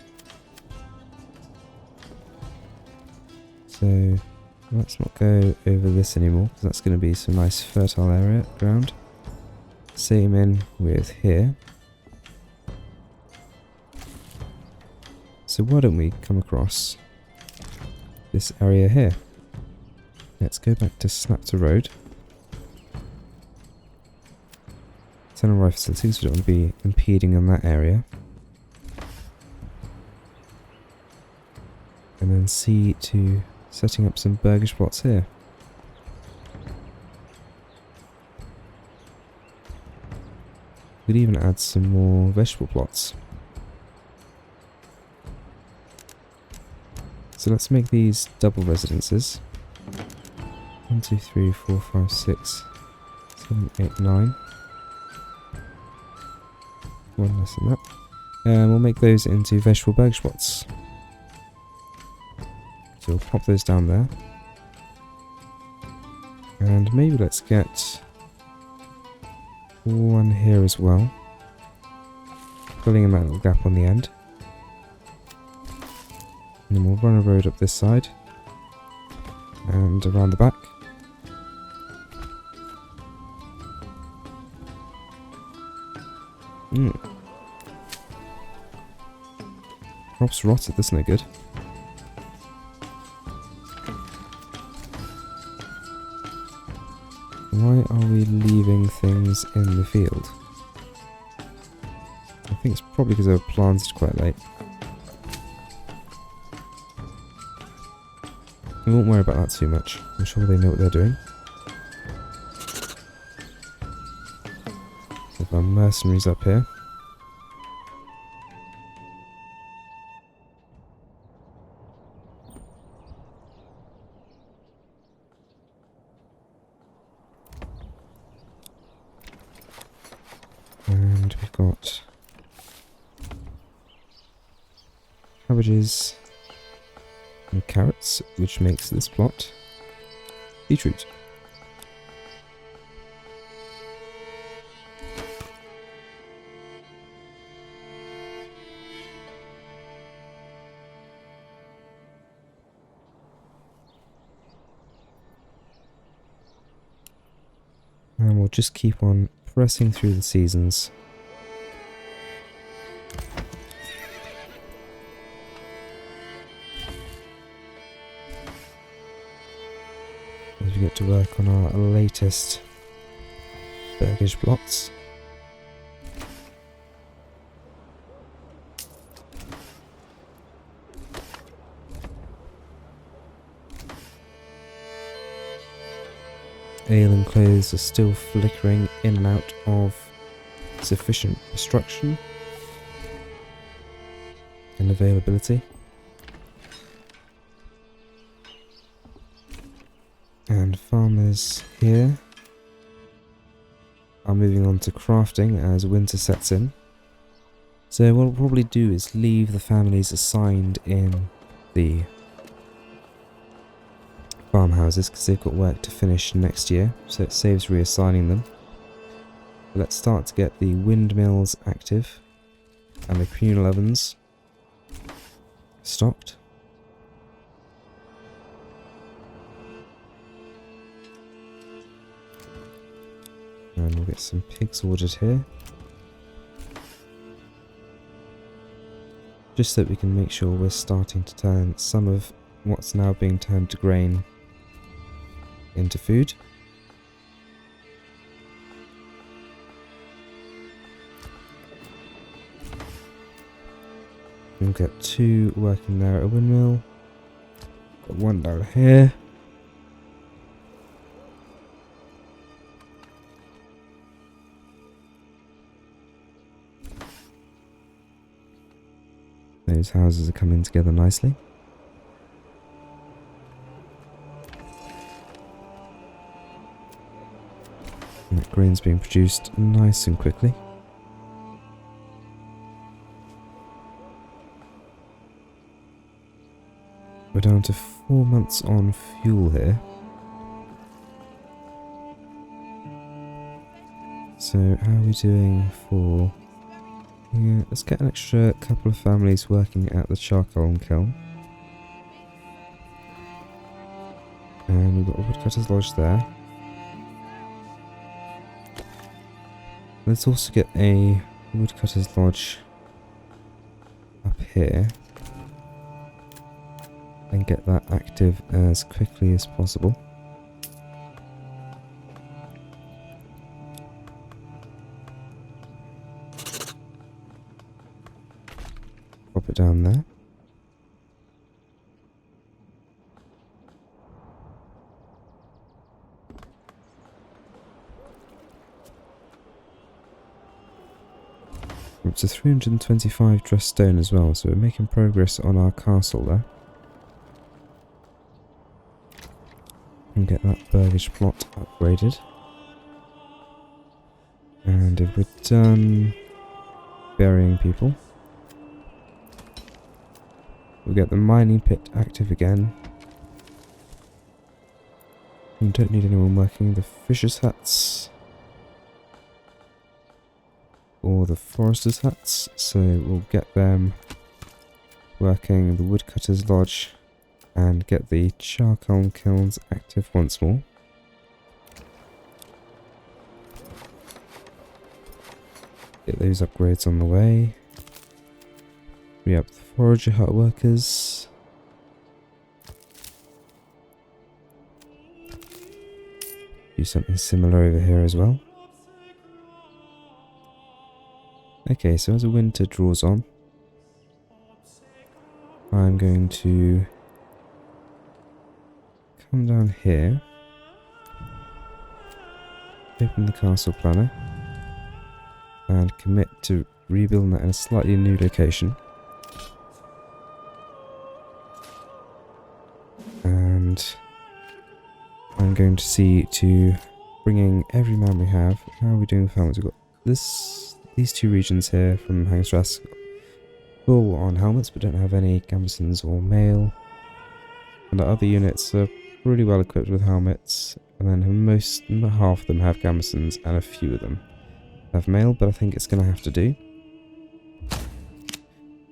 So let's not go over this anymore, because that's going to be some nice fertile area ground. Same in with here. So why don't we come across this area here? Let's go back to Snapter Road. Turn on right facilities, we don't want to be impeding on that area. And then see to setting up some burgage plots here. Could even add some more vegetable plots. So let's make these double residences. 1, 2, 3, 4, 5, 6, 7, 8, 9. One less than that. And we'll make those into vegetable burgage plots. So we'll pop those down there. And maybe let's get one here as well. Filling in that little gap on the end. And then we'll run a road up this side. And around the back. Crops rotted, that's no good. Why are we leaving things in the field? I think it's probably because they were planted quite late. We won't worry about that too much. I'm sure they know what they're doing. With our mercenaries up here. And we've got cabbages and carrots, which makes this plot beetroot. And we'll just keep on pressing through the seasons. As we get to work on our latest burgage plots. Ale and clothes are still flickering in and out of sufficient construction and availability. And farmers here are moving on to crafting as winter sets in. So what we'll probably do is leave the families assigned in the farmhouses because they've got work to finish next year, so it saves reassigning them. But let's start to get the windmills active and the communal ovens stocked. And we'll get some pigs ordered here. Just so that we can make sure we're starting to turn some of what's now being turned to grain into food. We'll get 2 working there at a windmill. Got 1 down here. Those houses are coming together nicely. And that grain's being produced nice and quickly. We're down to 4 months on fuel here. So how are we doing for... Yeah, let's get an extra couple of families working at the charcoal kiln. And we've got a woodcutter's lodge there. Let's also get a woodcutter's lodge up here. And get that active as quickly as possible. Pop it down there. We're up to 325 dressed stone as well, so we're making progress on our castle there. And get that burgage plot upgraded. And if we're done burying people, we'll get the mining pit active again. We don't need anyone working the fishers' huts or the foresters' huts, so we'll get them working the woodcutter's lodge and get the charcoal kilns active once more. Get those upgrades on the way. Re-up the forager hut workers. Do something similar over here as well. Okay, so as the winter draws on, I'm going to come down here, open the castle planner, and commit to rebuilding that in a slightly new location. And I'm going to see to bringing every man we have. How are we doing with helmets? We've got these two regions here from Hangstrask full on helmets, but don't have any gambesons or mail. And the other units are really well equipped with helmets, and then half of them have gambesons, and a few of them have mail, but I think it's going to have to do.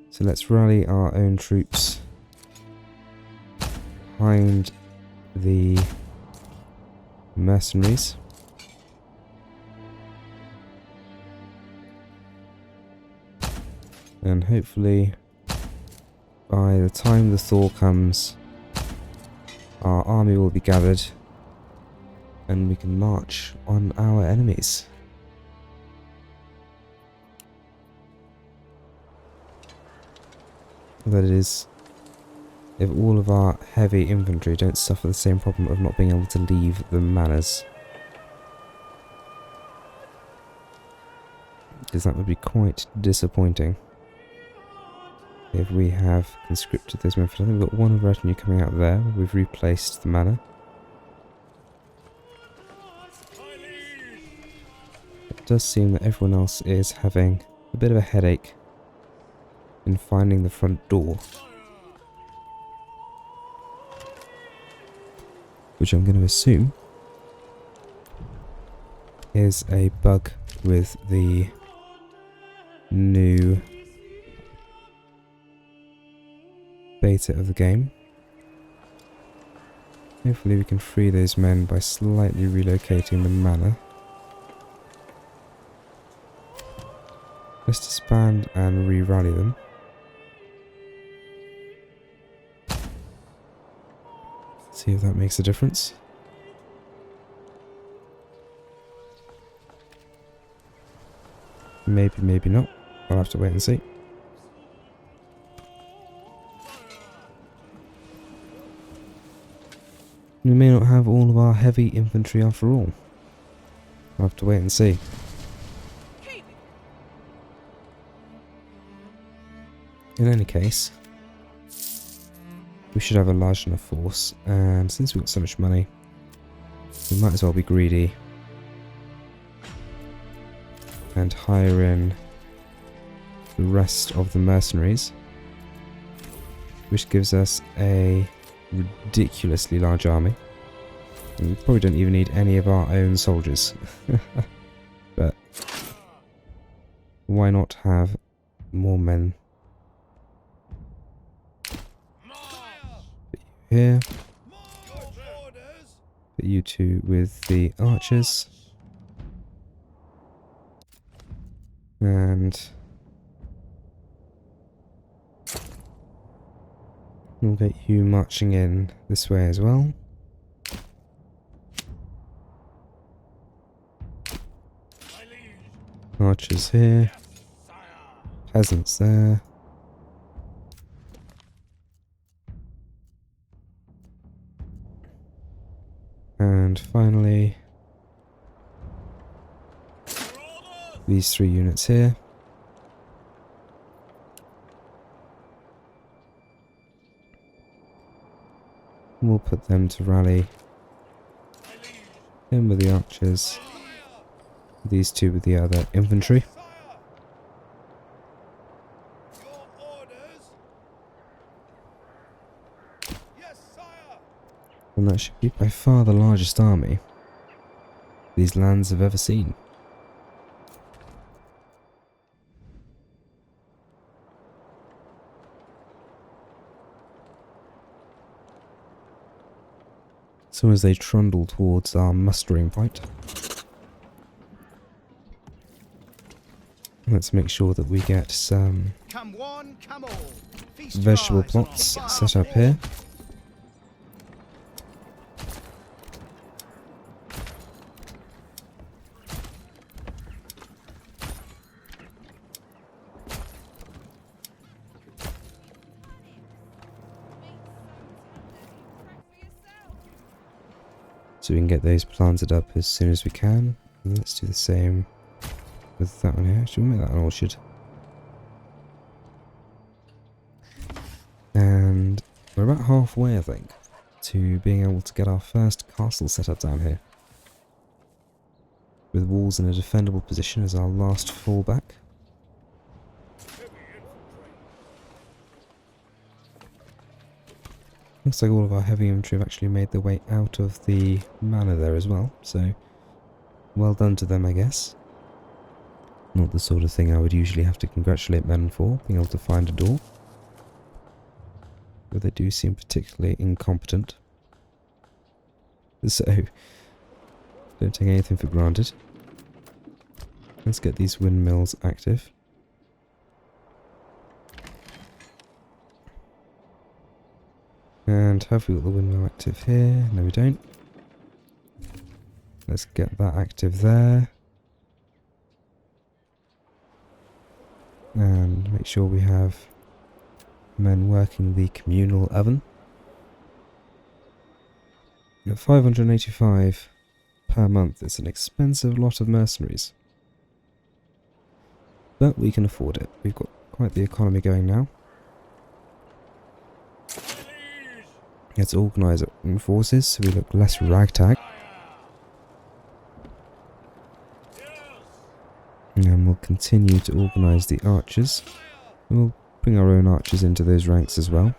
So let's rally our own troops behind the mercenaries. And hopefully by the time the thaw comes, our army will be gathered and we can march on our enemies. That is, if all of our heavy infantry don't suffer the same problem of not being able to leave the manors. Because that would be quite disappointing if we have conscripted those men. I think we've got one retinue coming out there. We've replaced the manor. It does seem that everyone else is having a bit of a headache in finding the front door, which I'm going to assume is a bug with the new beta of the game. Hopefully we can free those men by slightly relocating the manor. Let's disband and re-rally them. See if that makes a difference. Maybe, maybe not. I'll have to wait and see. We may not have all of our heavy infantry after all. I'll have to wait and see. In any case, we should have a large enough force, and since we've got so much money, we might as well be greedy and hire in the rest of the mercenaries, which gives us a ridiculously large army. And we probably don't even need any of our own soldiers. But why not have more men? Put you here. Put you two with the archers. And we'll get you marching in this way as well. Archers here. Peasants there. And finally, these 3 units here. We'll put them to rally. Him with the archers. These 2 with the other infantry. And that should be by far the largest army these lands have ever seen. So as they trundle towards our mustering point, let's make sure that we get some vegetable plots set up here. So we can get those planted up as soon as we can. And let's do the same with that one here. Actually, we'll make that an orchard. And we're about halfway, I think, to being able to get our first castle set up down here. With walls in a defendable position as our last fallback. Looks like all of our heavy infantry have actually made their way out of the manor there as well, so well done to them, I guess. Not the sort of thing I would usually have to congratulate men for, being able to find a door. But they do seem particularly incompetent. So, don't take anything for granted. Let's get these windmills active. And have we got the windmill active here? No, we don't. Let's get that active there. And make sure we have men working the communal oven. At 585 per month, it's an expensive lot of mercenaries. But we can afford it. We've got quite the economy going now. Let's organise our forces so we look less ragtag. And then we'll continue to organise the archers. And we'll bring our own archers into those ranks as well.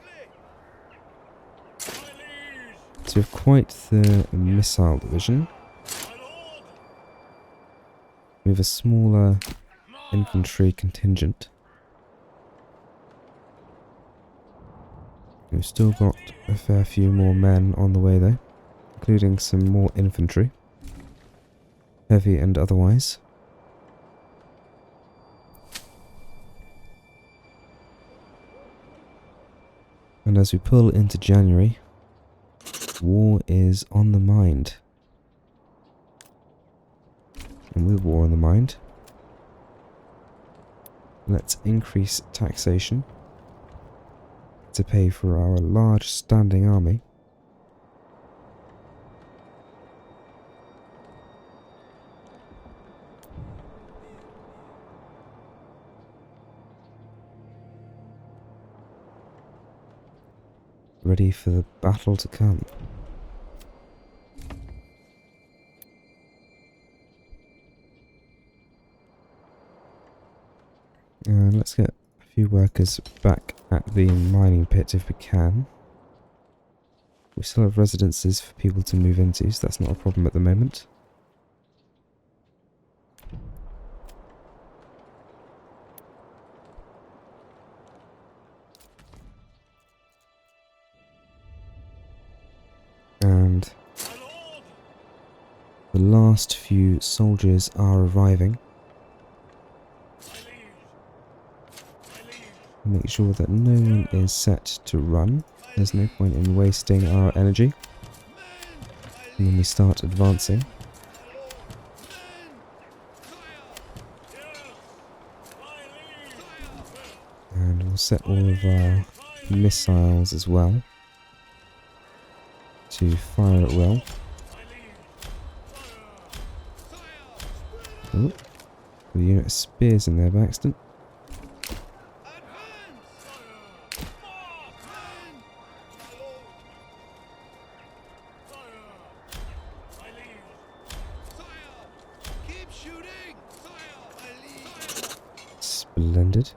So we have quite the missile division. We have a smaller infantry contingent. We've still got a fair few more men on the way though, including some more infantry, heavy and otherwise. And as we pull into January, war is on the mind. And with war on the mind, let's increase taxation to pay for our large standing army. ready for the battle to come. And let's get a few workers back at the mining pit if we can. We still have residences for people to move into, so that's not a problem at the moment. And the last few soldiers are arriving. Make sure that no one is set to run. There's no point in wasting our energy. And then we start advancing. And we'll set all of our missiles as well to fire at will. Oh, the unit of spears in there by accident. Splendid.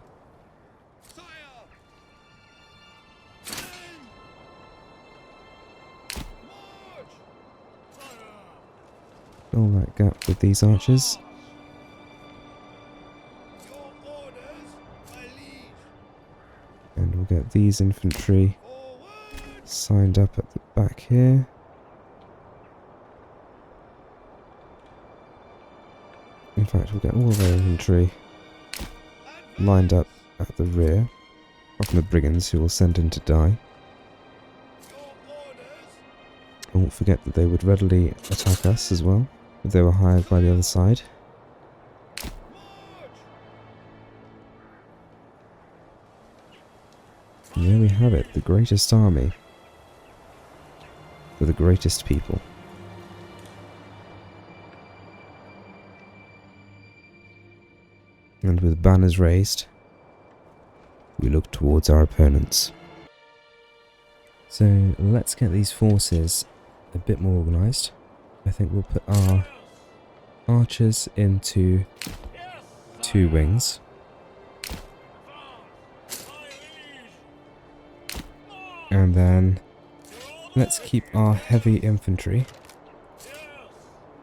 Fill that gap with these archers. And we'll get these infantry signed up at the back here. In fact, we'll get all of our infantry lined up at the rear, apart from the brigands who will send in to die. I won't forget that they would readily attack us as well, if they were hired by the other side. And there we have it, the greatest army for the greatest people. And with banners raised, we look towards our opponents. So let's get these forces a bit more organised. I think we'll put our archers into 2 wings. And then let's keep our heavy infantry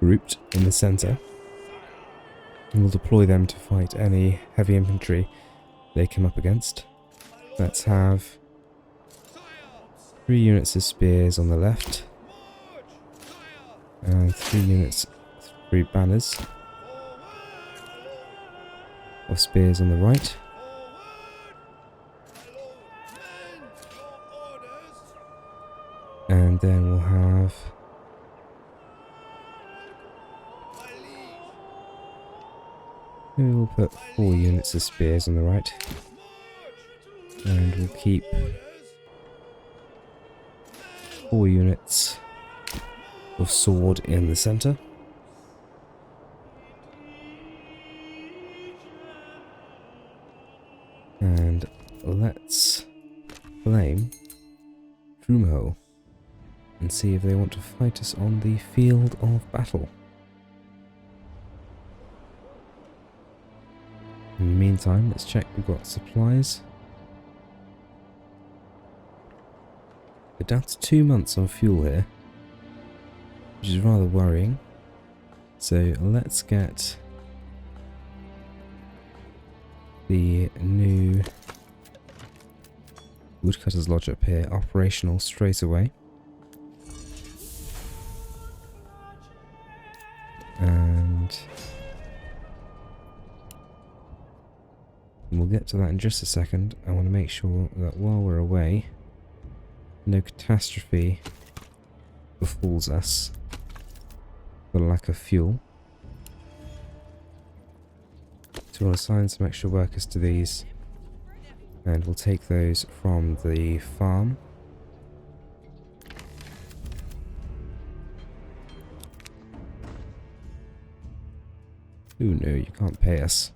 grouped in the centre. And we'll deploy them to fight any heavy infantry they come up against. Let's have 3 units of spears on the left. And 3 banners of spears on the right. And then we'll have maybe we'll put 4 units of spears on the right. And we'll keep 4 units of sword in the centre. And let's blame Trumo and see if they want to fight us on the field of battle. In the meantime, let's check we've got supplies. We're down to 2 months on fuel here, which is rather worrying. So let's get the new Woodcutter's Lodge up here operational straight away. And we'll get to that in just a second. I want to make sure that while we're away, no catastrophe befalls us for lack of fuel. So we'll assign some extra workers to these, and we'll take those from the farm. Oh no, you can't pay us.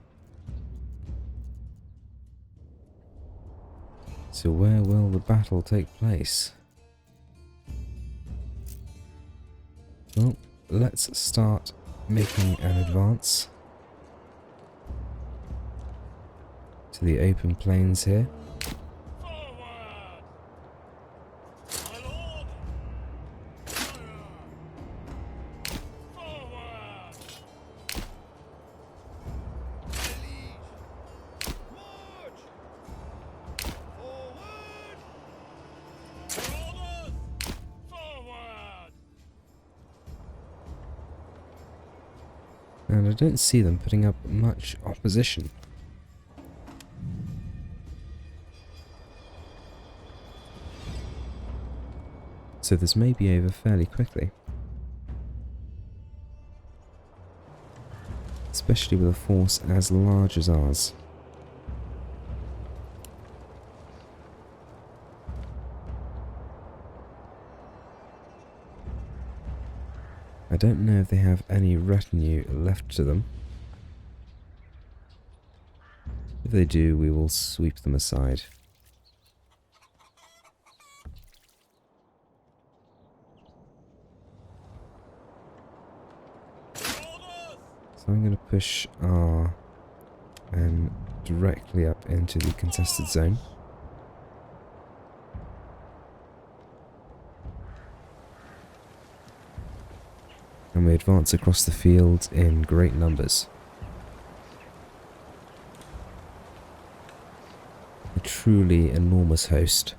So where will the battle take place? let's start making an advance to the open plains here. And I don't see them putting up much opposition. So this may be over fairly quickly. Especially with a force as large as ours. I don't know if they have any retinue left to them. If they do, we will sweep them aside. So I'm going to push our men directly up into the contested zone. And we advance across the field in great numbers. A truly enormous host.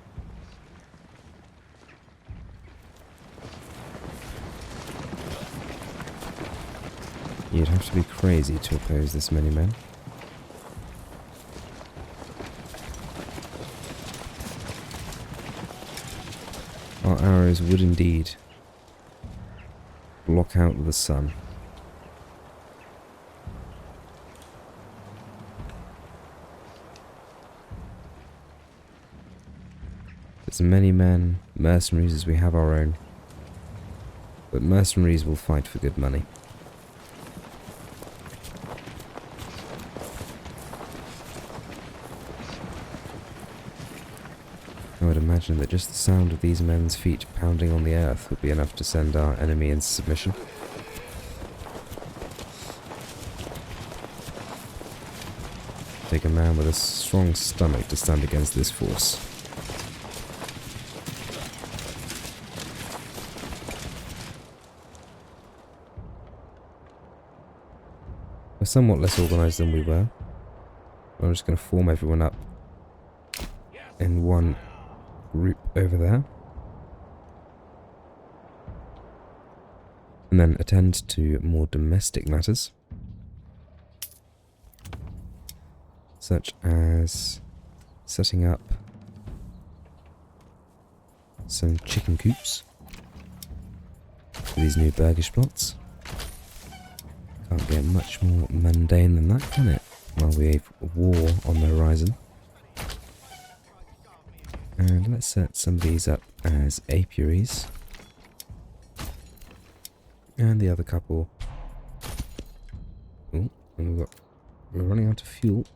You'd have to be crazy to oppose this many men. Our arrows would indeed block out the sun. As many men, mercenaries as we have our own. But mercenaries will fight for good money. I would imagine that just the sound of these men's feet pounding on the earth would be enough to send our enemy into submission. Take a man with a strong stomach to stand against this force. We're somewhat less organised than we were. I'm just going to form everyone up in one group over there. And then attend to more domestic matters. Such as setting up some chicken coops for these new burgish plots. Can't get much more mundane than that, can it? While we have war on the horizon. And let's set some of these up as apiaries. And the other couple. Oh, and we're running out of fuel.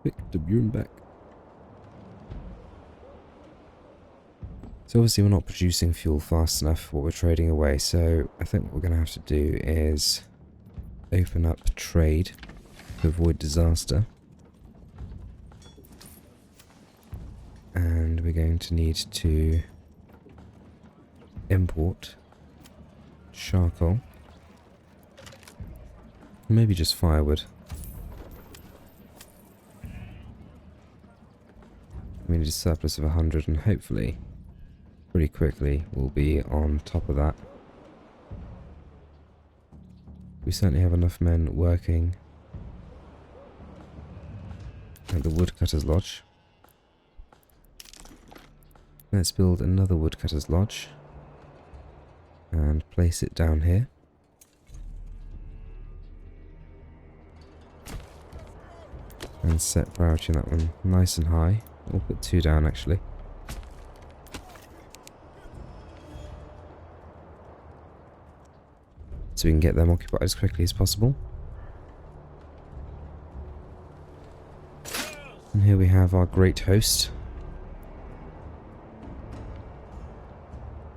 Quick, to Buren back. So obviously we're not producing fuel fast enough for what we're trading away, so I think what we're going to have to do is open up trade to avoid disaster. And we're going to need to import charcoal. Maybe just firewood. We need a surplus of 100 and hopefully pretty quickly we'll be on top of that. We certainly have enough men working at the woodcutter's lodge. Let's build another woodcutter's lodge and place it down here. And set priority on that one nice and high. We'll put 2 down actually. So we can get them occupied as quickly as possible. And here we have our great host.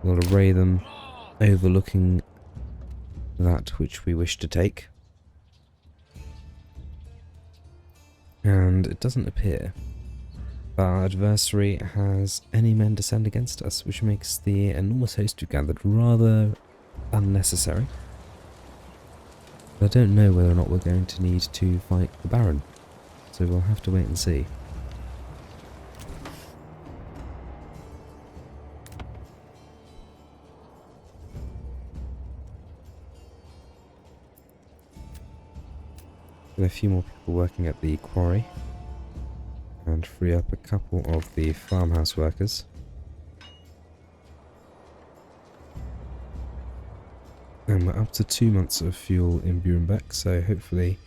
We'll array them overlooking that which we wish to take. And it doesn't appear that our adversary has any men to send against us, which makes the enormous host we've gathered rather unnecessary. But I don't know whether or not we're going to need to fight the Baron, so we'll have to wait and see. Get a few more people working at the quarry, and free up a couple of the farmhouse workers. And we're up to 2 months of fuel in Burenbeck, so hopefully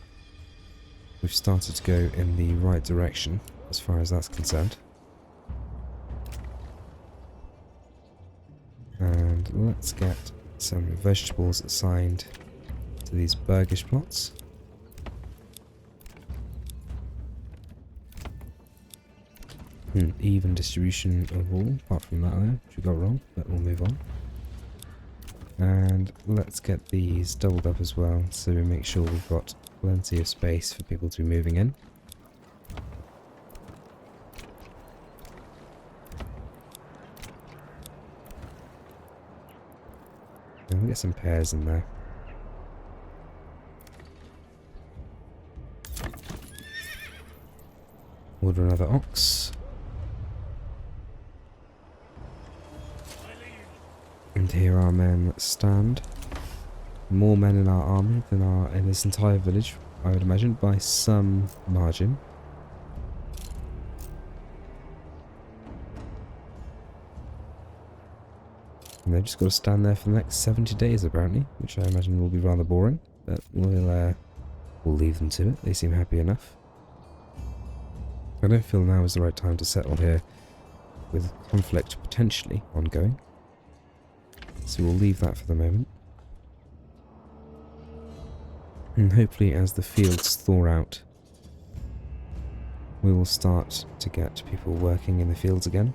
we've started to go in the right direction as far as that's concerned. And let's get some vegetables assigned to these Burgish plots. Even distribution of all, apart from that there, which we got wrong, but we'll move on. And let's get these doubled up as well, so we make sure we've got plenty of space for people to be moving in. And we'll get some pears in there. Order another ox. And here our men stand. More men in our army than are in this entire village, I would imagine, by some margin. And they've just got to stand there for the next 70 days apparently, which I imagine will be rather boring, but we'll leave them to it. They seem happy enough. I don't feel now is the right time to settle here with conflict potentially ongoing. So we'll leave that for the moment. And hopefully as the fields thaw out, we will start to get people working in the fields again.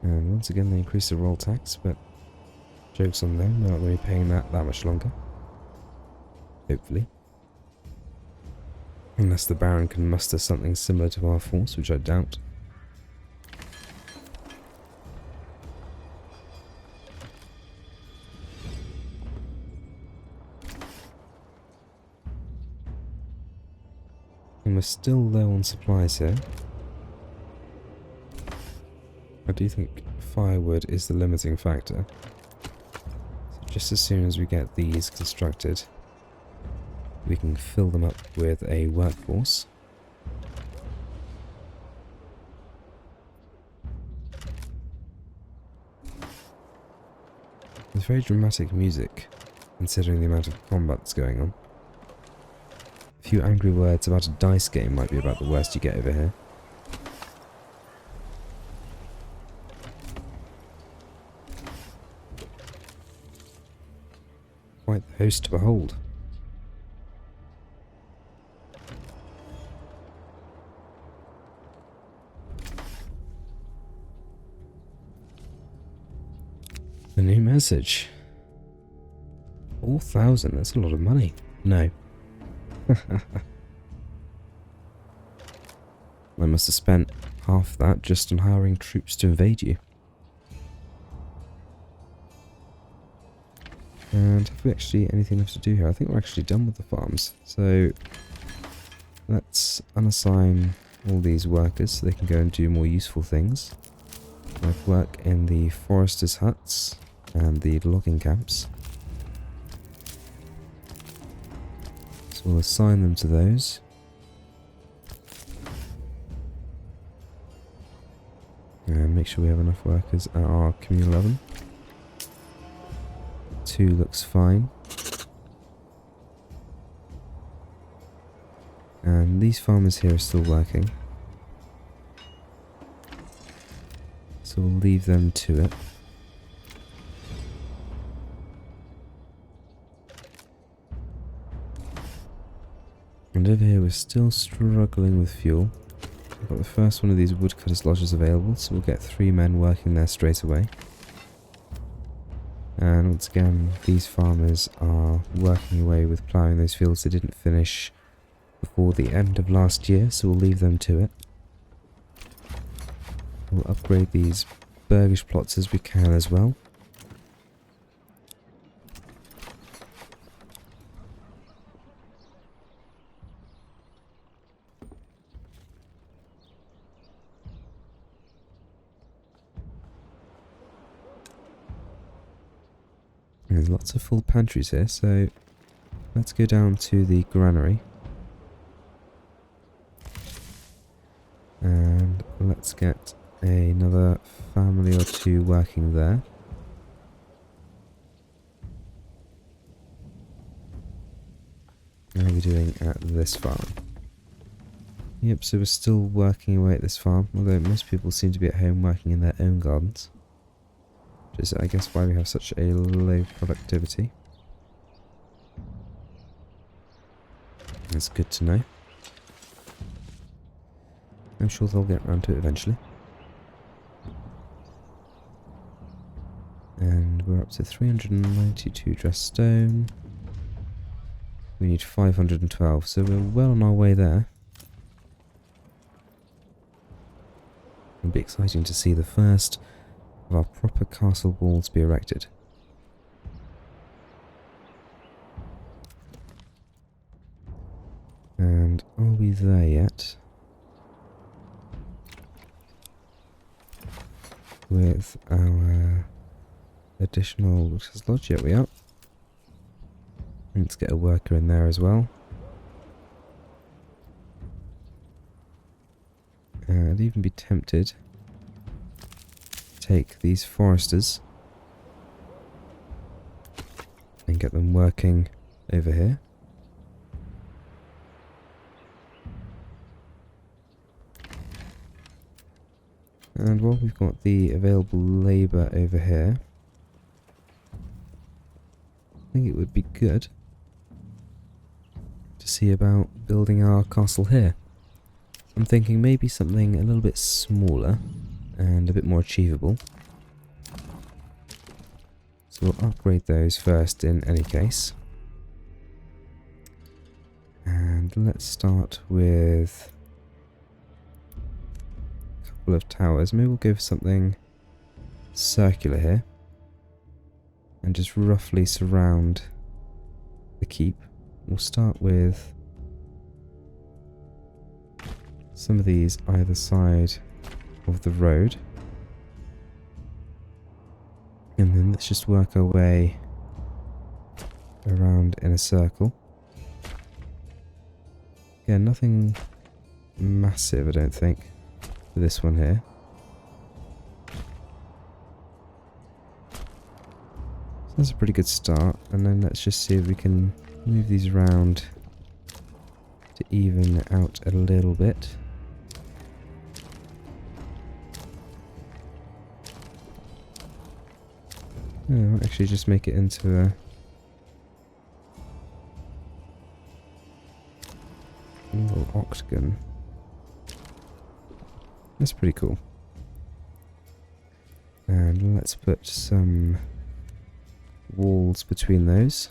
And once again they increase the roll tax, but joke's on them, they're not going to be paying that much longer. Hopefully. Unless the Baron can muster something similar to our force, which I doubt. And we're still low on supplies here. I do think firewood is the limiting factor. So just as soon as we get these constructed, we can fill them up with a workforce. It's very dramatic music, considering the amount of combat that's going on. A few angry words about a dice game might be about the worst you get over here. Quite the host to behold. A new message. 4,000, that's a lot of money. No. I must have spent half that just on hiring troops to invade you. And have we actually anything left to do here? I think we're actually done with the farms. So let's unassign all these workers so they can go and do more useful things. Like work in the foresters' huts and the logging camps. So we'll assign them to those. And make sure we have enough workers at our communal oven. 2 looks fine. And these farmers here are still working. So we'll leave them to it. And over here we're still struggling with fuel. I've got the first one of these woodcutters lodges available, so we'll get 3 men working there straight away. And once again, these farmers are working away with ploughing those fields they didn't finish before the end of last year, so we'll leave them to it. We'll upgrade these burgish plots as we can as well. There's lots of full pantries here, so let's go down to the granary. And let's get another family or 2 working there. How are we doing at this farm? Yep, so we're still working away at this farm, although most people seem to be at home working in their own gardens. Which is, I guess, why we have such a low productivity. That's good to know. I'm sure they'll get around to it eventually. And we're up to 392 dressed stone. We need 512, so we're well on our way there. It'll be exciting to see the first of our proper castle walls be erected. And are we there yet? With our additional lodge? Yet we are. Let's get a worker in there as well. I'd even be tempted to take these foresters and get them working over here. And while we've got the available labour over here, I think it would be good to see about building our castle here. I'm thinking maybe something a little bit smaller and a bit more achievable. So we'll upgrade those first in any case. And let's start with a couple of towers. Maybe we'll go for something circular here. And just roughly surround the keep. We'll start with some of these either side of the road. And then let's just work our way around in a circle. Again, nothing massive, I don't think, for this one here. So that's a pretty good start, and then let's just see if we can move these around to even it out a little bit. Yeah, I'll actually just make it into a little octagon. That's pretty cool. And let's put some walls between those.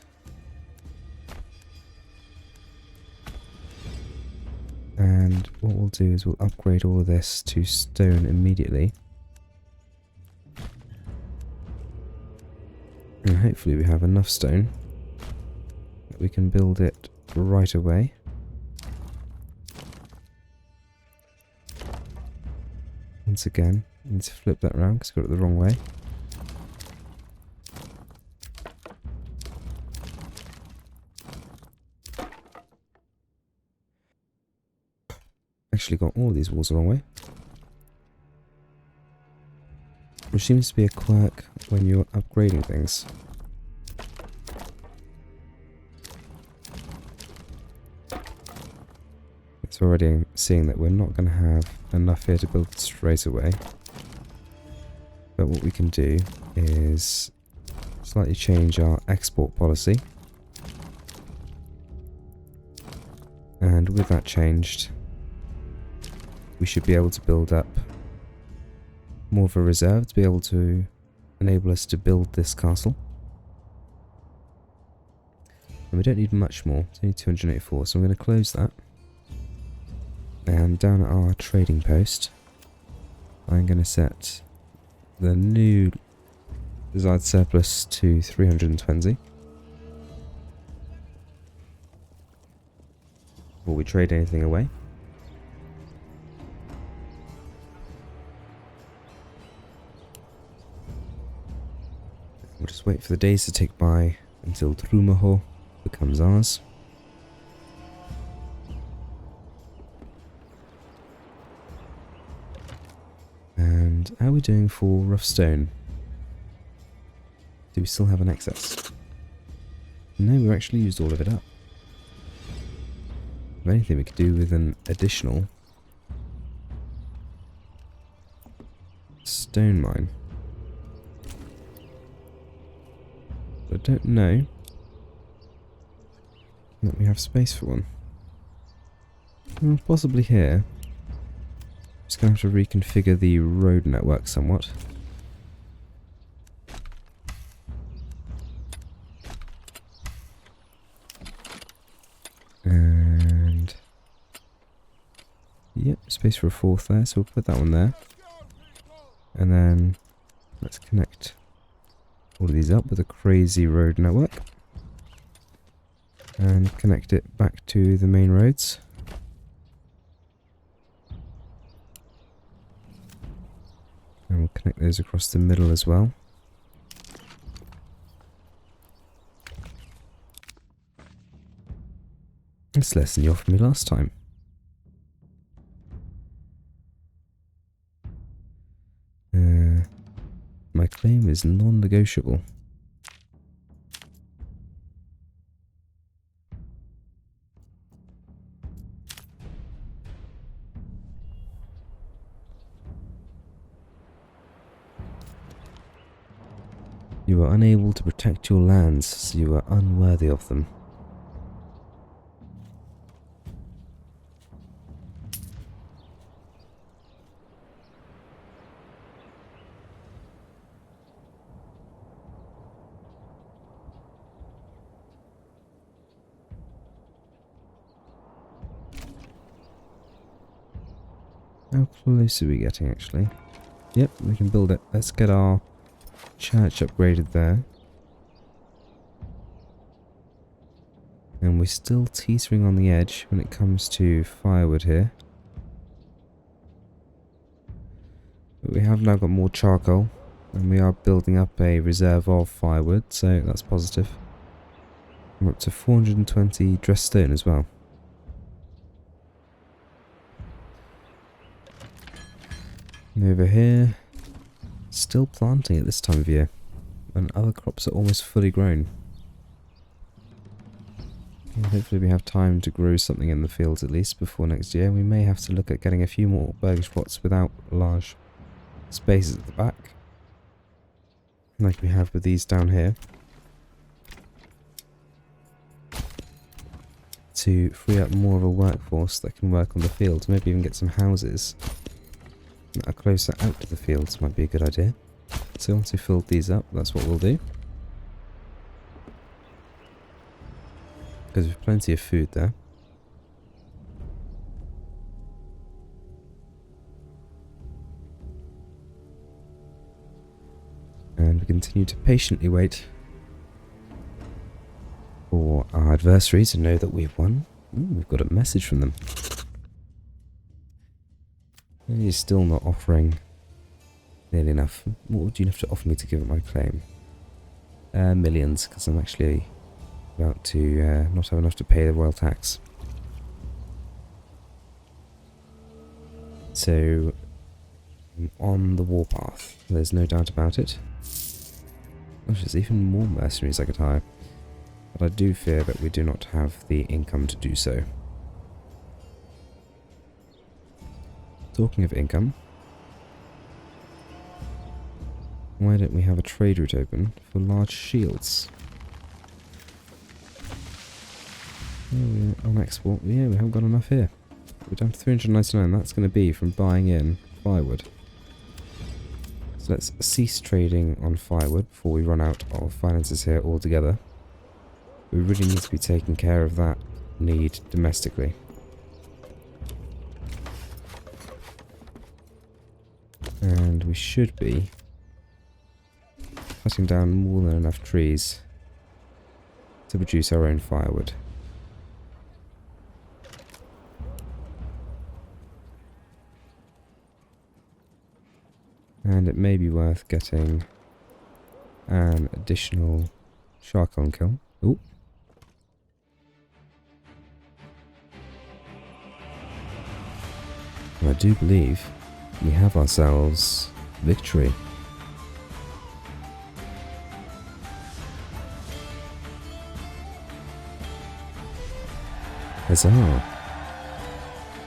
And what we'll do is we'll upgrade all of this to stone immediately. And hopefully we have enough stone that we can build it right away. Once again, I need to flip that around because I got it the wrong way. Actually got all of these walls the wrong way. Which seems to be a quirk when you're upgrading things. It's already seeing that we're not going to have enough here to build straight away. But what we can do is slightly change our export policy. And with that changed, we should be able to build up more of a reserve to be able to enable us to build this castle. And we don't need much more, it's only 284, so I'm going to close that. And down at our trading post, I'm going to set the new desired surplus to 320. Before we trade anything away. We'll just wait for the days to tick by until Trumaho becomes ours. And how are we doing for rough stone? Do we still have an excess? No, we've actually used all of it up. If anything, we could do with an additional stone mine. I don't know that we have space for one. Well, possibly here. Just going to have to reconfigure the road network somewhat. And yep, space for a fourth there, so we'll put that one there. And then let's connect all of these up with a crazy road network. And connect it back to the main roads. And we'll connect those across the middle as well. It's less than you offered me last time. My claim is non-negotiable. You are unable to protect your lands, so you are unworthy of them. How close are we getting, actually? Yep, we can build it. Let's get our church upgraded there. And we're still teetering on the edge when it comes to firewood here. But we have now got more charcoal, and we are building up a reserve of firewood, so that's positive. We're up to 420 dressed stone as well. And over here, still planting at this time of year, and other crops are almost fully grown. And hopefully we have time to grow something in the fields at least before next year. We may have to look at getting a few more burgers plots without large spaces at the back, like we have with these down here, to free up more of a workforce that can work on the fields, maybe even get some houses that are closer out to the fields might be a good idea. So once we've filled these up, that's what we'll do. Because we've plenty of food there. And we continue to patiently wait for our adversaries to know that we've won. Ooh, we've got a message from them. He's still not offering nearly enough. What would you have to offer me to give up my claim? Millions, because I'm actually about to not have enough to pay the royal tax. So, I'm on the warpath. There's no doubt about it. Gosh, there's even more mercenaries I could hire. But I do fear that we do not have the income to do so. Talking of income, why don't we have a trade route open for large shields? Yeah, on export, yeah, we haven't got enough here. We're down to 399. That's going to be from buying in firewood. So let's cease trading on firewood before we run out of finances here altogether. We really need to be taking care of that need domestically. And we should be cutting down more than enough trees to produce our own firewood. And it may be worth getting an additional charcoal kiln. Ooh. I do believe we have ourselves victory. Huzzah!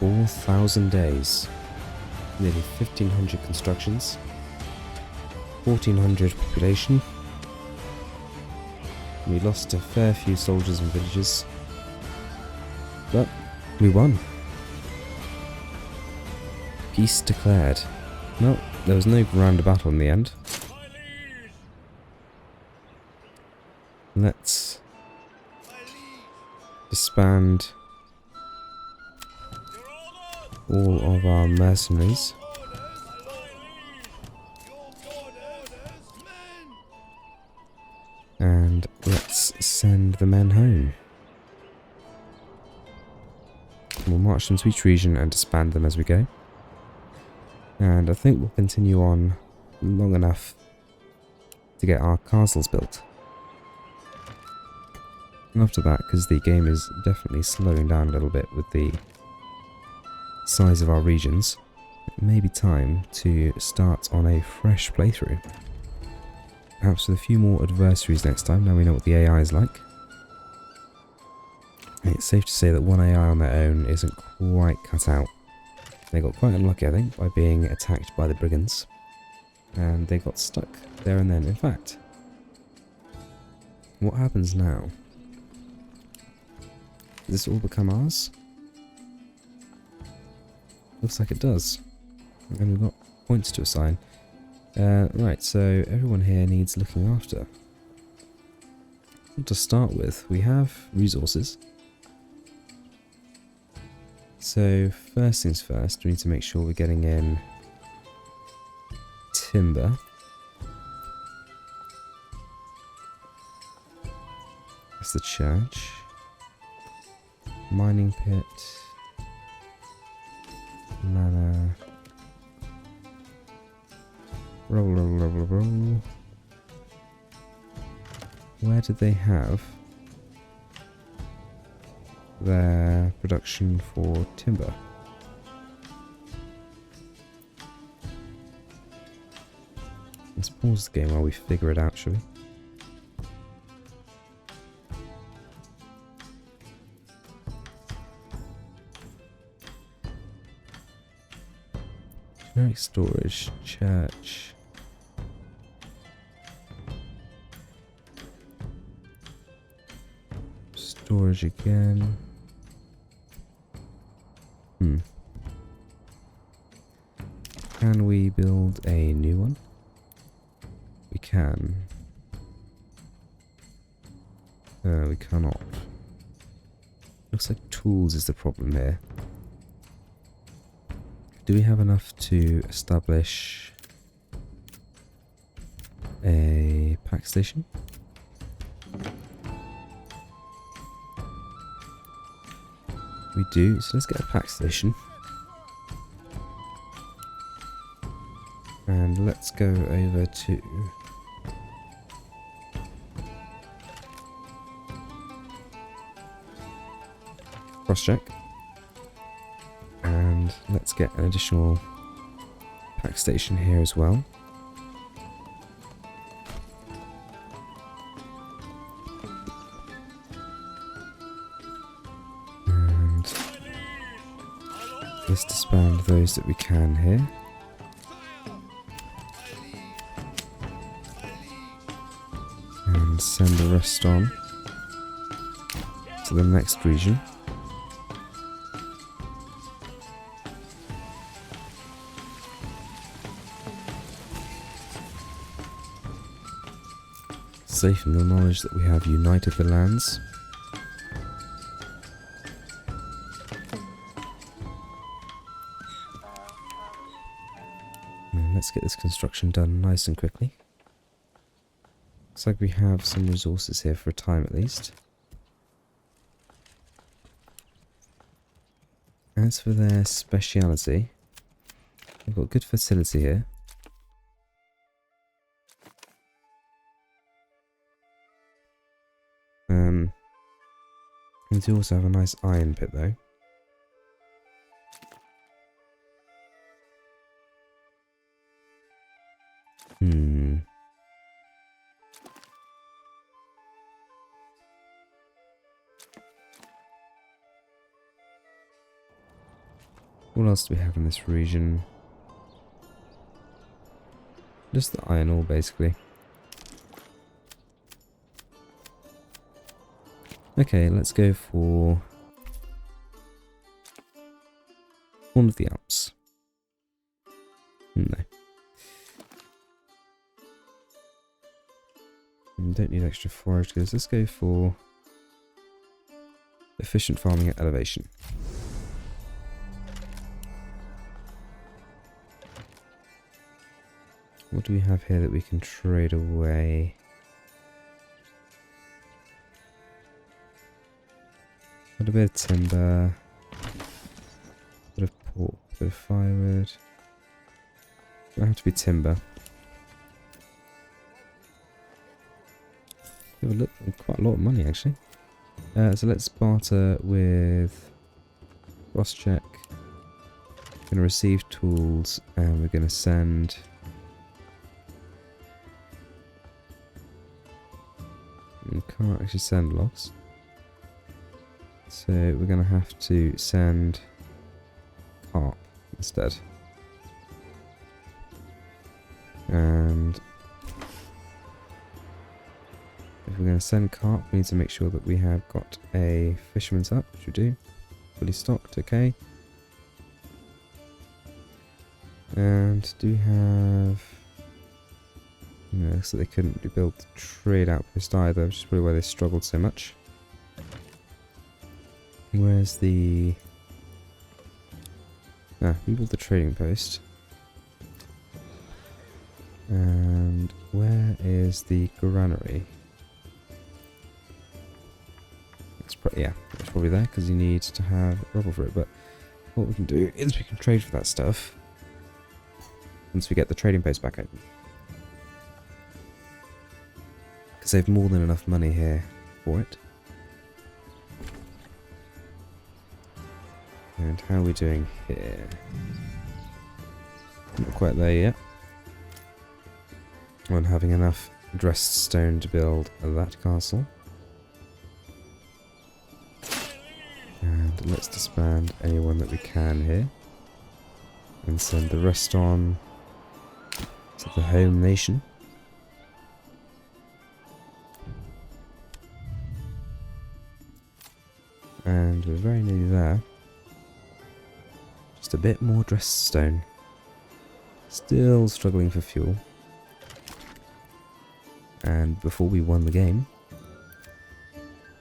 4,000 days. Nearly 1,500 constructions. 1,400 population. We lost a fair few soldiers and villagers. But we won. Peace declared. No, there was no grand battle in the end. Let's disband all of our mercenaries. And let's send the men home. We'll march them to each region and disband them as we go. And I think we'll continue on long enough to get our castles built. And after that, because the game is definitely slowing down a little bit with the size of our regions, it may be time to start on a fresh playthrough. Perhaps with a few more adversaries next time, now we know what the AI is like. And it's safe to say that one AI on their own isn't quite cut out. They got quite unlucky, I think, by being attacked by the brigands. And they got stuck there and then. In fact, what happens now? Does this all become ours? Looks like it does. And we've got points to assign. Right, so everyone here needs looking after. To start with, we have resources. So first things first, we need to make sure we're getting in timber. That's the church. Mining pit. Manor. Roll. Where did they have their production for timber? Let's pause the game while we figure it out, shall we? Generic storage, church. Storage again. Can we build a new one? We can. We cannot. Looks like tools is the problem here. Do we have enough to establish a pack station? We do, so let's get a pack station. And let's go over to cross-check. And let's get an additional pack station here as well. And let's disband those that we can here. And send the rest on to the next region. Safe in the knowledge that we have united the lands. And let's get this construction done nice and quickly. Looks like we have some resources here for a time at least. As for their speciality, they've got good fertility here. They do also have a nice iron pit though. What else do we have in this region? Just the iron ore basically. Okay, let's go for one of the Alps. No. Don't need extra forage goods. Let's go for efficient farming at elevation. What do we have here that we can trade away? Got a bit of timber, bit of pork, bit of firewood. Gonna have to be timber. We have quite a lot of money actually. So let's barter with cross check. Gonna receive tools and we're gonna send. We can't actually send logs. So we're going to have to send carp instead. And if we're going to send carp, we need to make sure that we have got a fisherman's hut, which we do. Fully stocked, okay. And do we have... No, so they couldn't really build the trade outpost either, which is probably why they struggled so much. Where's the... we built the trading post. And where is the granary? It's yeah, it's probably there because you need to have rubble for it. But what we can do is we can trade for that stuff once we get the trading post back open. Because they've more than enough money here for it. And how are we doing here? Not quite there yet. On having enough dressed stone to build that castle. And let's disband anyone that we can here. And send the rest on to the home nation. And we're very nearly there. Just a bit more dressed stone. Still struggling for fuel. And before we won the game,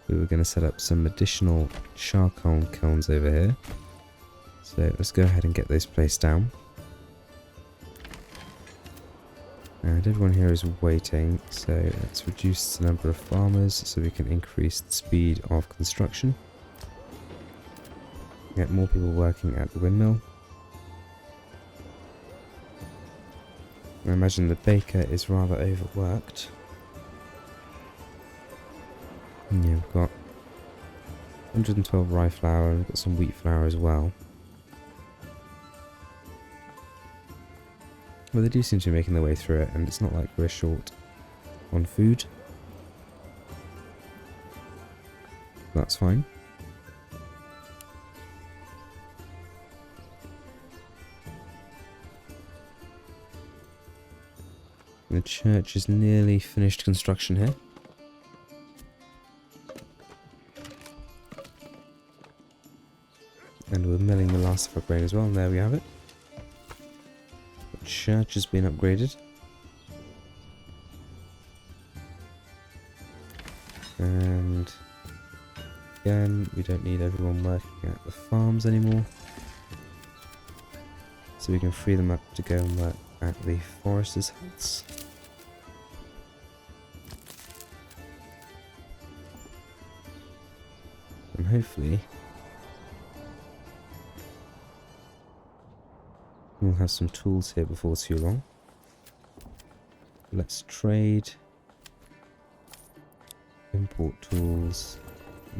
we were going to set up some additional charcoal kilns over here. So let's go ahead and get those placed down. And everyone here is waiting, so let's reduce the number of farmers so we can increase the speed of construction. Get more people working at the windmill. I imagine the baker is rather overworked. And yeah, we've got 112 rye flour, we've got some wheat flour as well. Well, they do seem to be making their way through it, and it's not like we're short on food. That's fine. The church is nearly finished construction here. And we're milling the last of our grain as well, and there we have it. The church has been upgraded. And again, we don't need everyone working at the farms anymore. So we can free them up to go and work at the foresters' huts. And hopefully we'll have some tools here before too long. Let's trade. Import tools.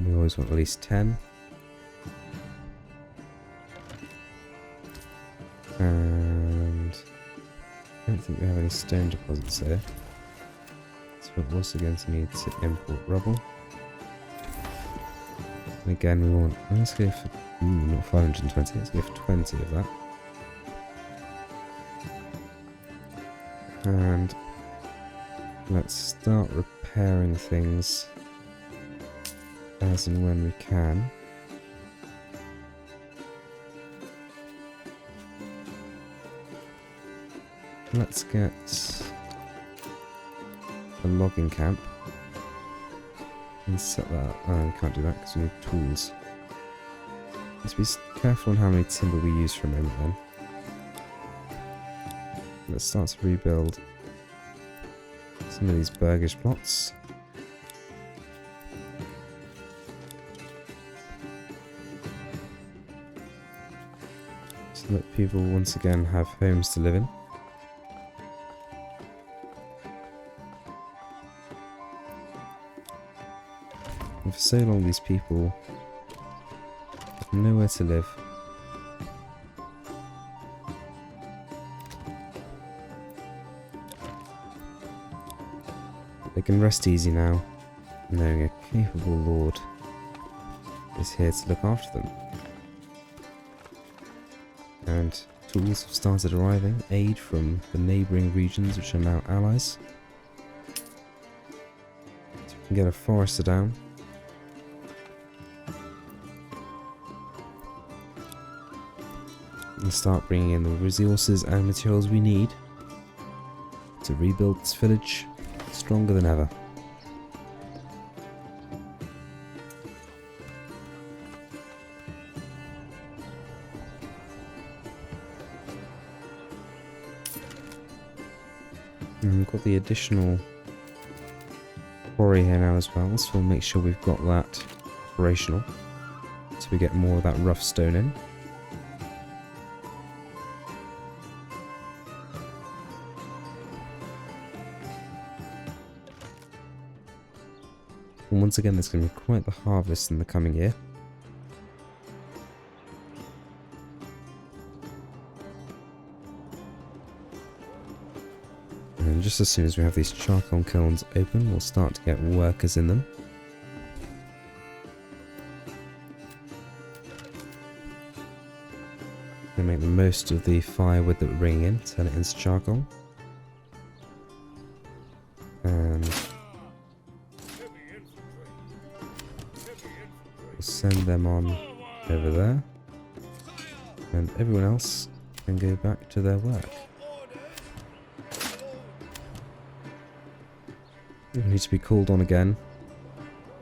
We always want at least 10. And I don't think we have any stone deposits there. So we're also going to need to import rubble. And again, we want, let's go for, not 520, let's go for 20 of that. And let's start repairing things as and when we can. Let's get a logging camp and set that up. Oh, we can't do that because we need tools. Let's be careful on how many timber we use for a moment then. Let's start to rebuild some of these burgish plots. So that people once again have homes to live in. And for so long these people have nowhere to live. They can rest easy now, knowing a capable lord is here to look after them. And tools have started arriving, aid from the neighbouring regions which are now allies. So we can get a forester down. And start bringing in the resources and materials we need to rebuild this village stronger than ever. And we've got the additional quarry here now as well, so we'll make sure we've got that operational so we get more of that rough stone in. And once again, there's going to be quite the harvest in the coming year. And just as soon as we have these charcoal kilns open, we'll start to get workers in them. And make the most of the firewood that we're bringing in, turn it into charcoal. And send them on over there, and everyone else can go back to their work. We need to be called on again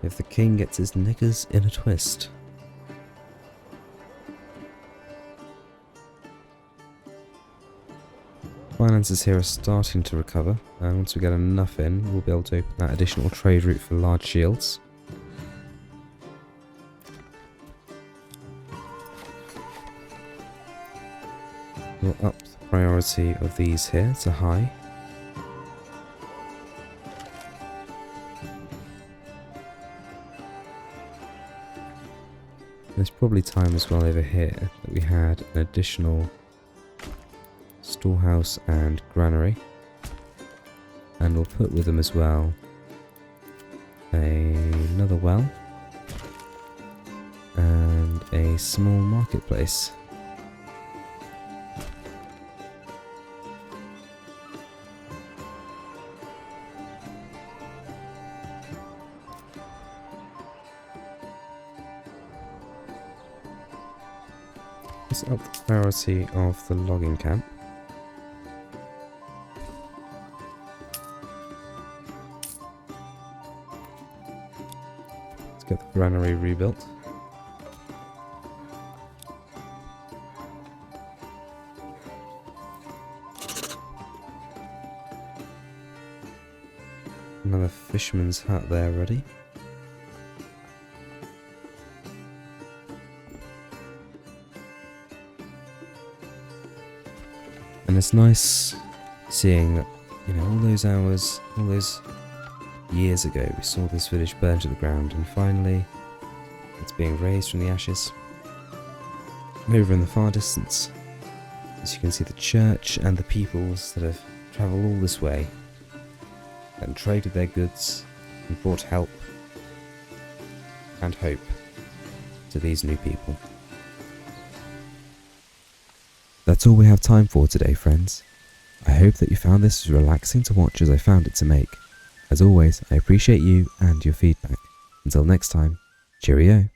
if the king gets his knickers in a twist. Finances here are starting to recover, and once we get enough in, we'll be able to open that additional trade route for large shields. We'll up the priority of these here to high. There's probably time as well over here that we had an additional storehouse and granary. And we'll put with them as well another well and a small marketplace. Let's up the priority of the logging camp. get the granary rebuilt. Another fisherman's hut there ready. And it's nice seeing that, you know, all those hours, all those years ago, we saw this village burn to the ground, and finally it's being raised from the ashes. And over in the far distance, as you can see, the church and the peoples that have travelled all this way and traded their goods and brought help and hope to these new people. That's all we have time for today, friends. I hope that you found this as relaxing to watch as I found it to make. As always, I appreciate you and your feedback. Until next time, cheerio.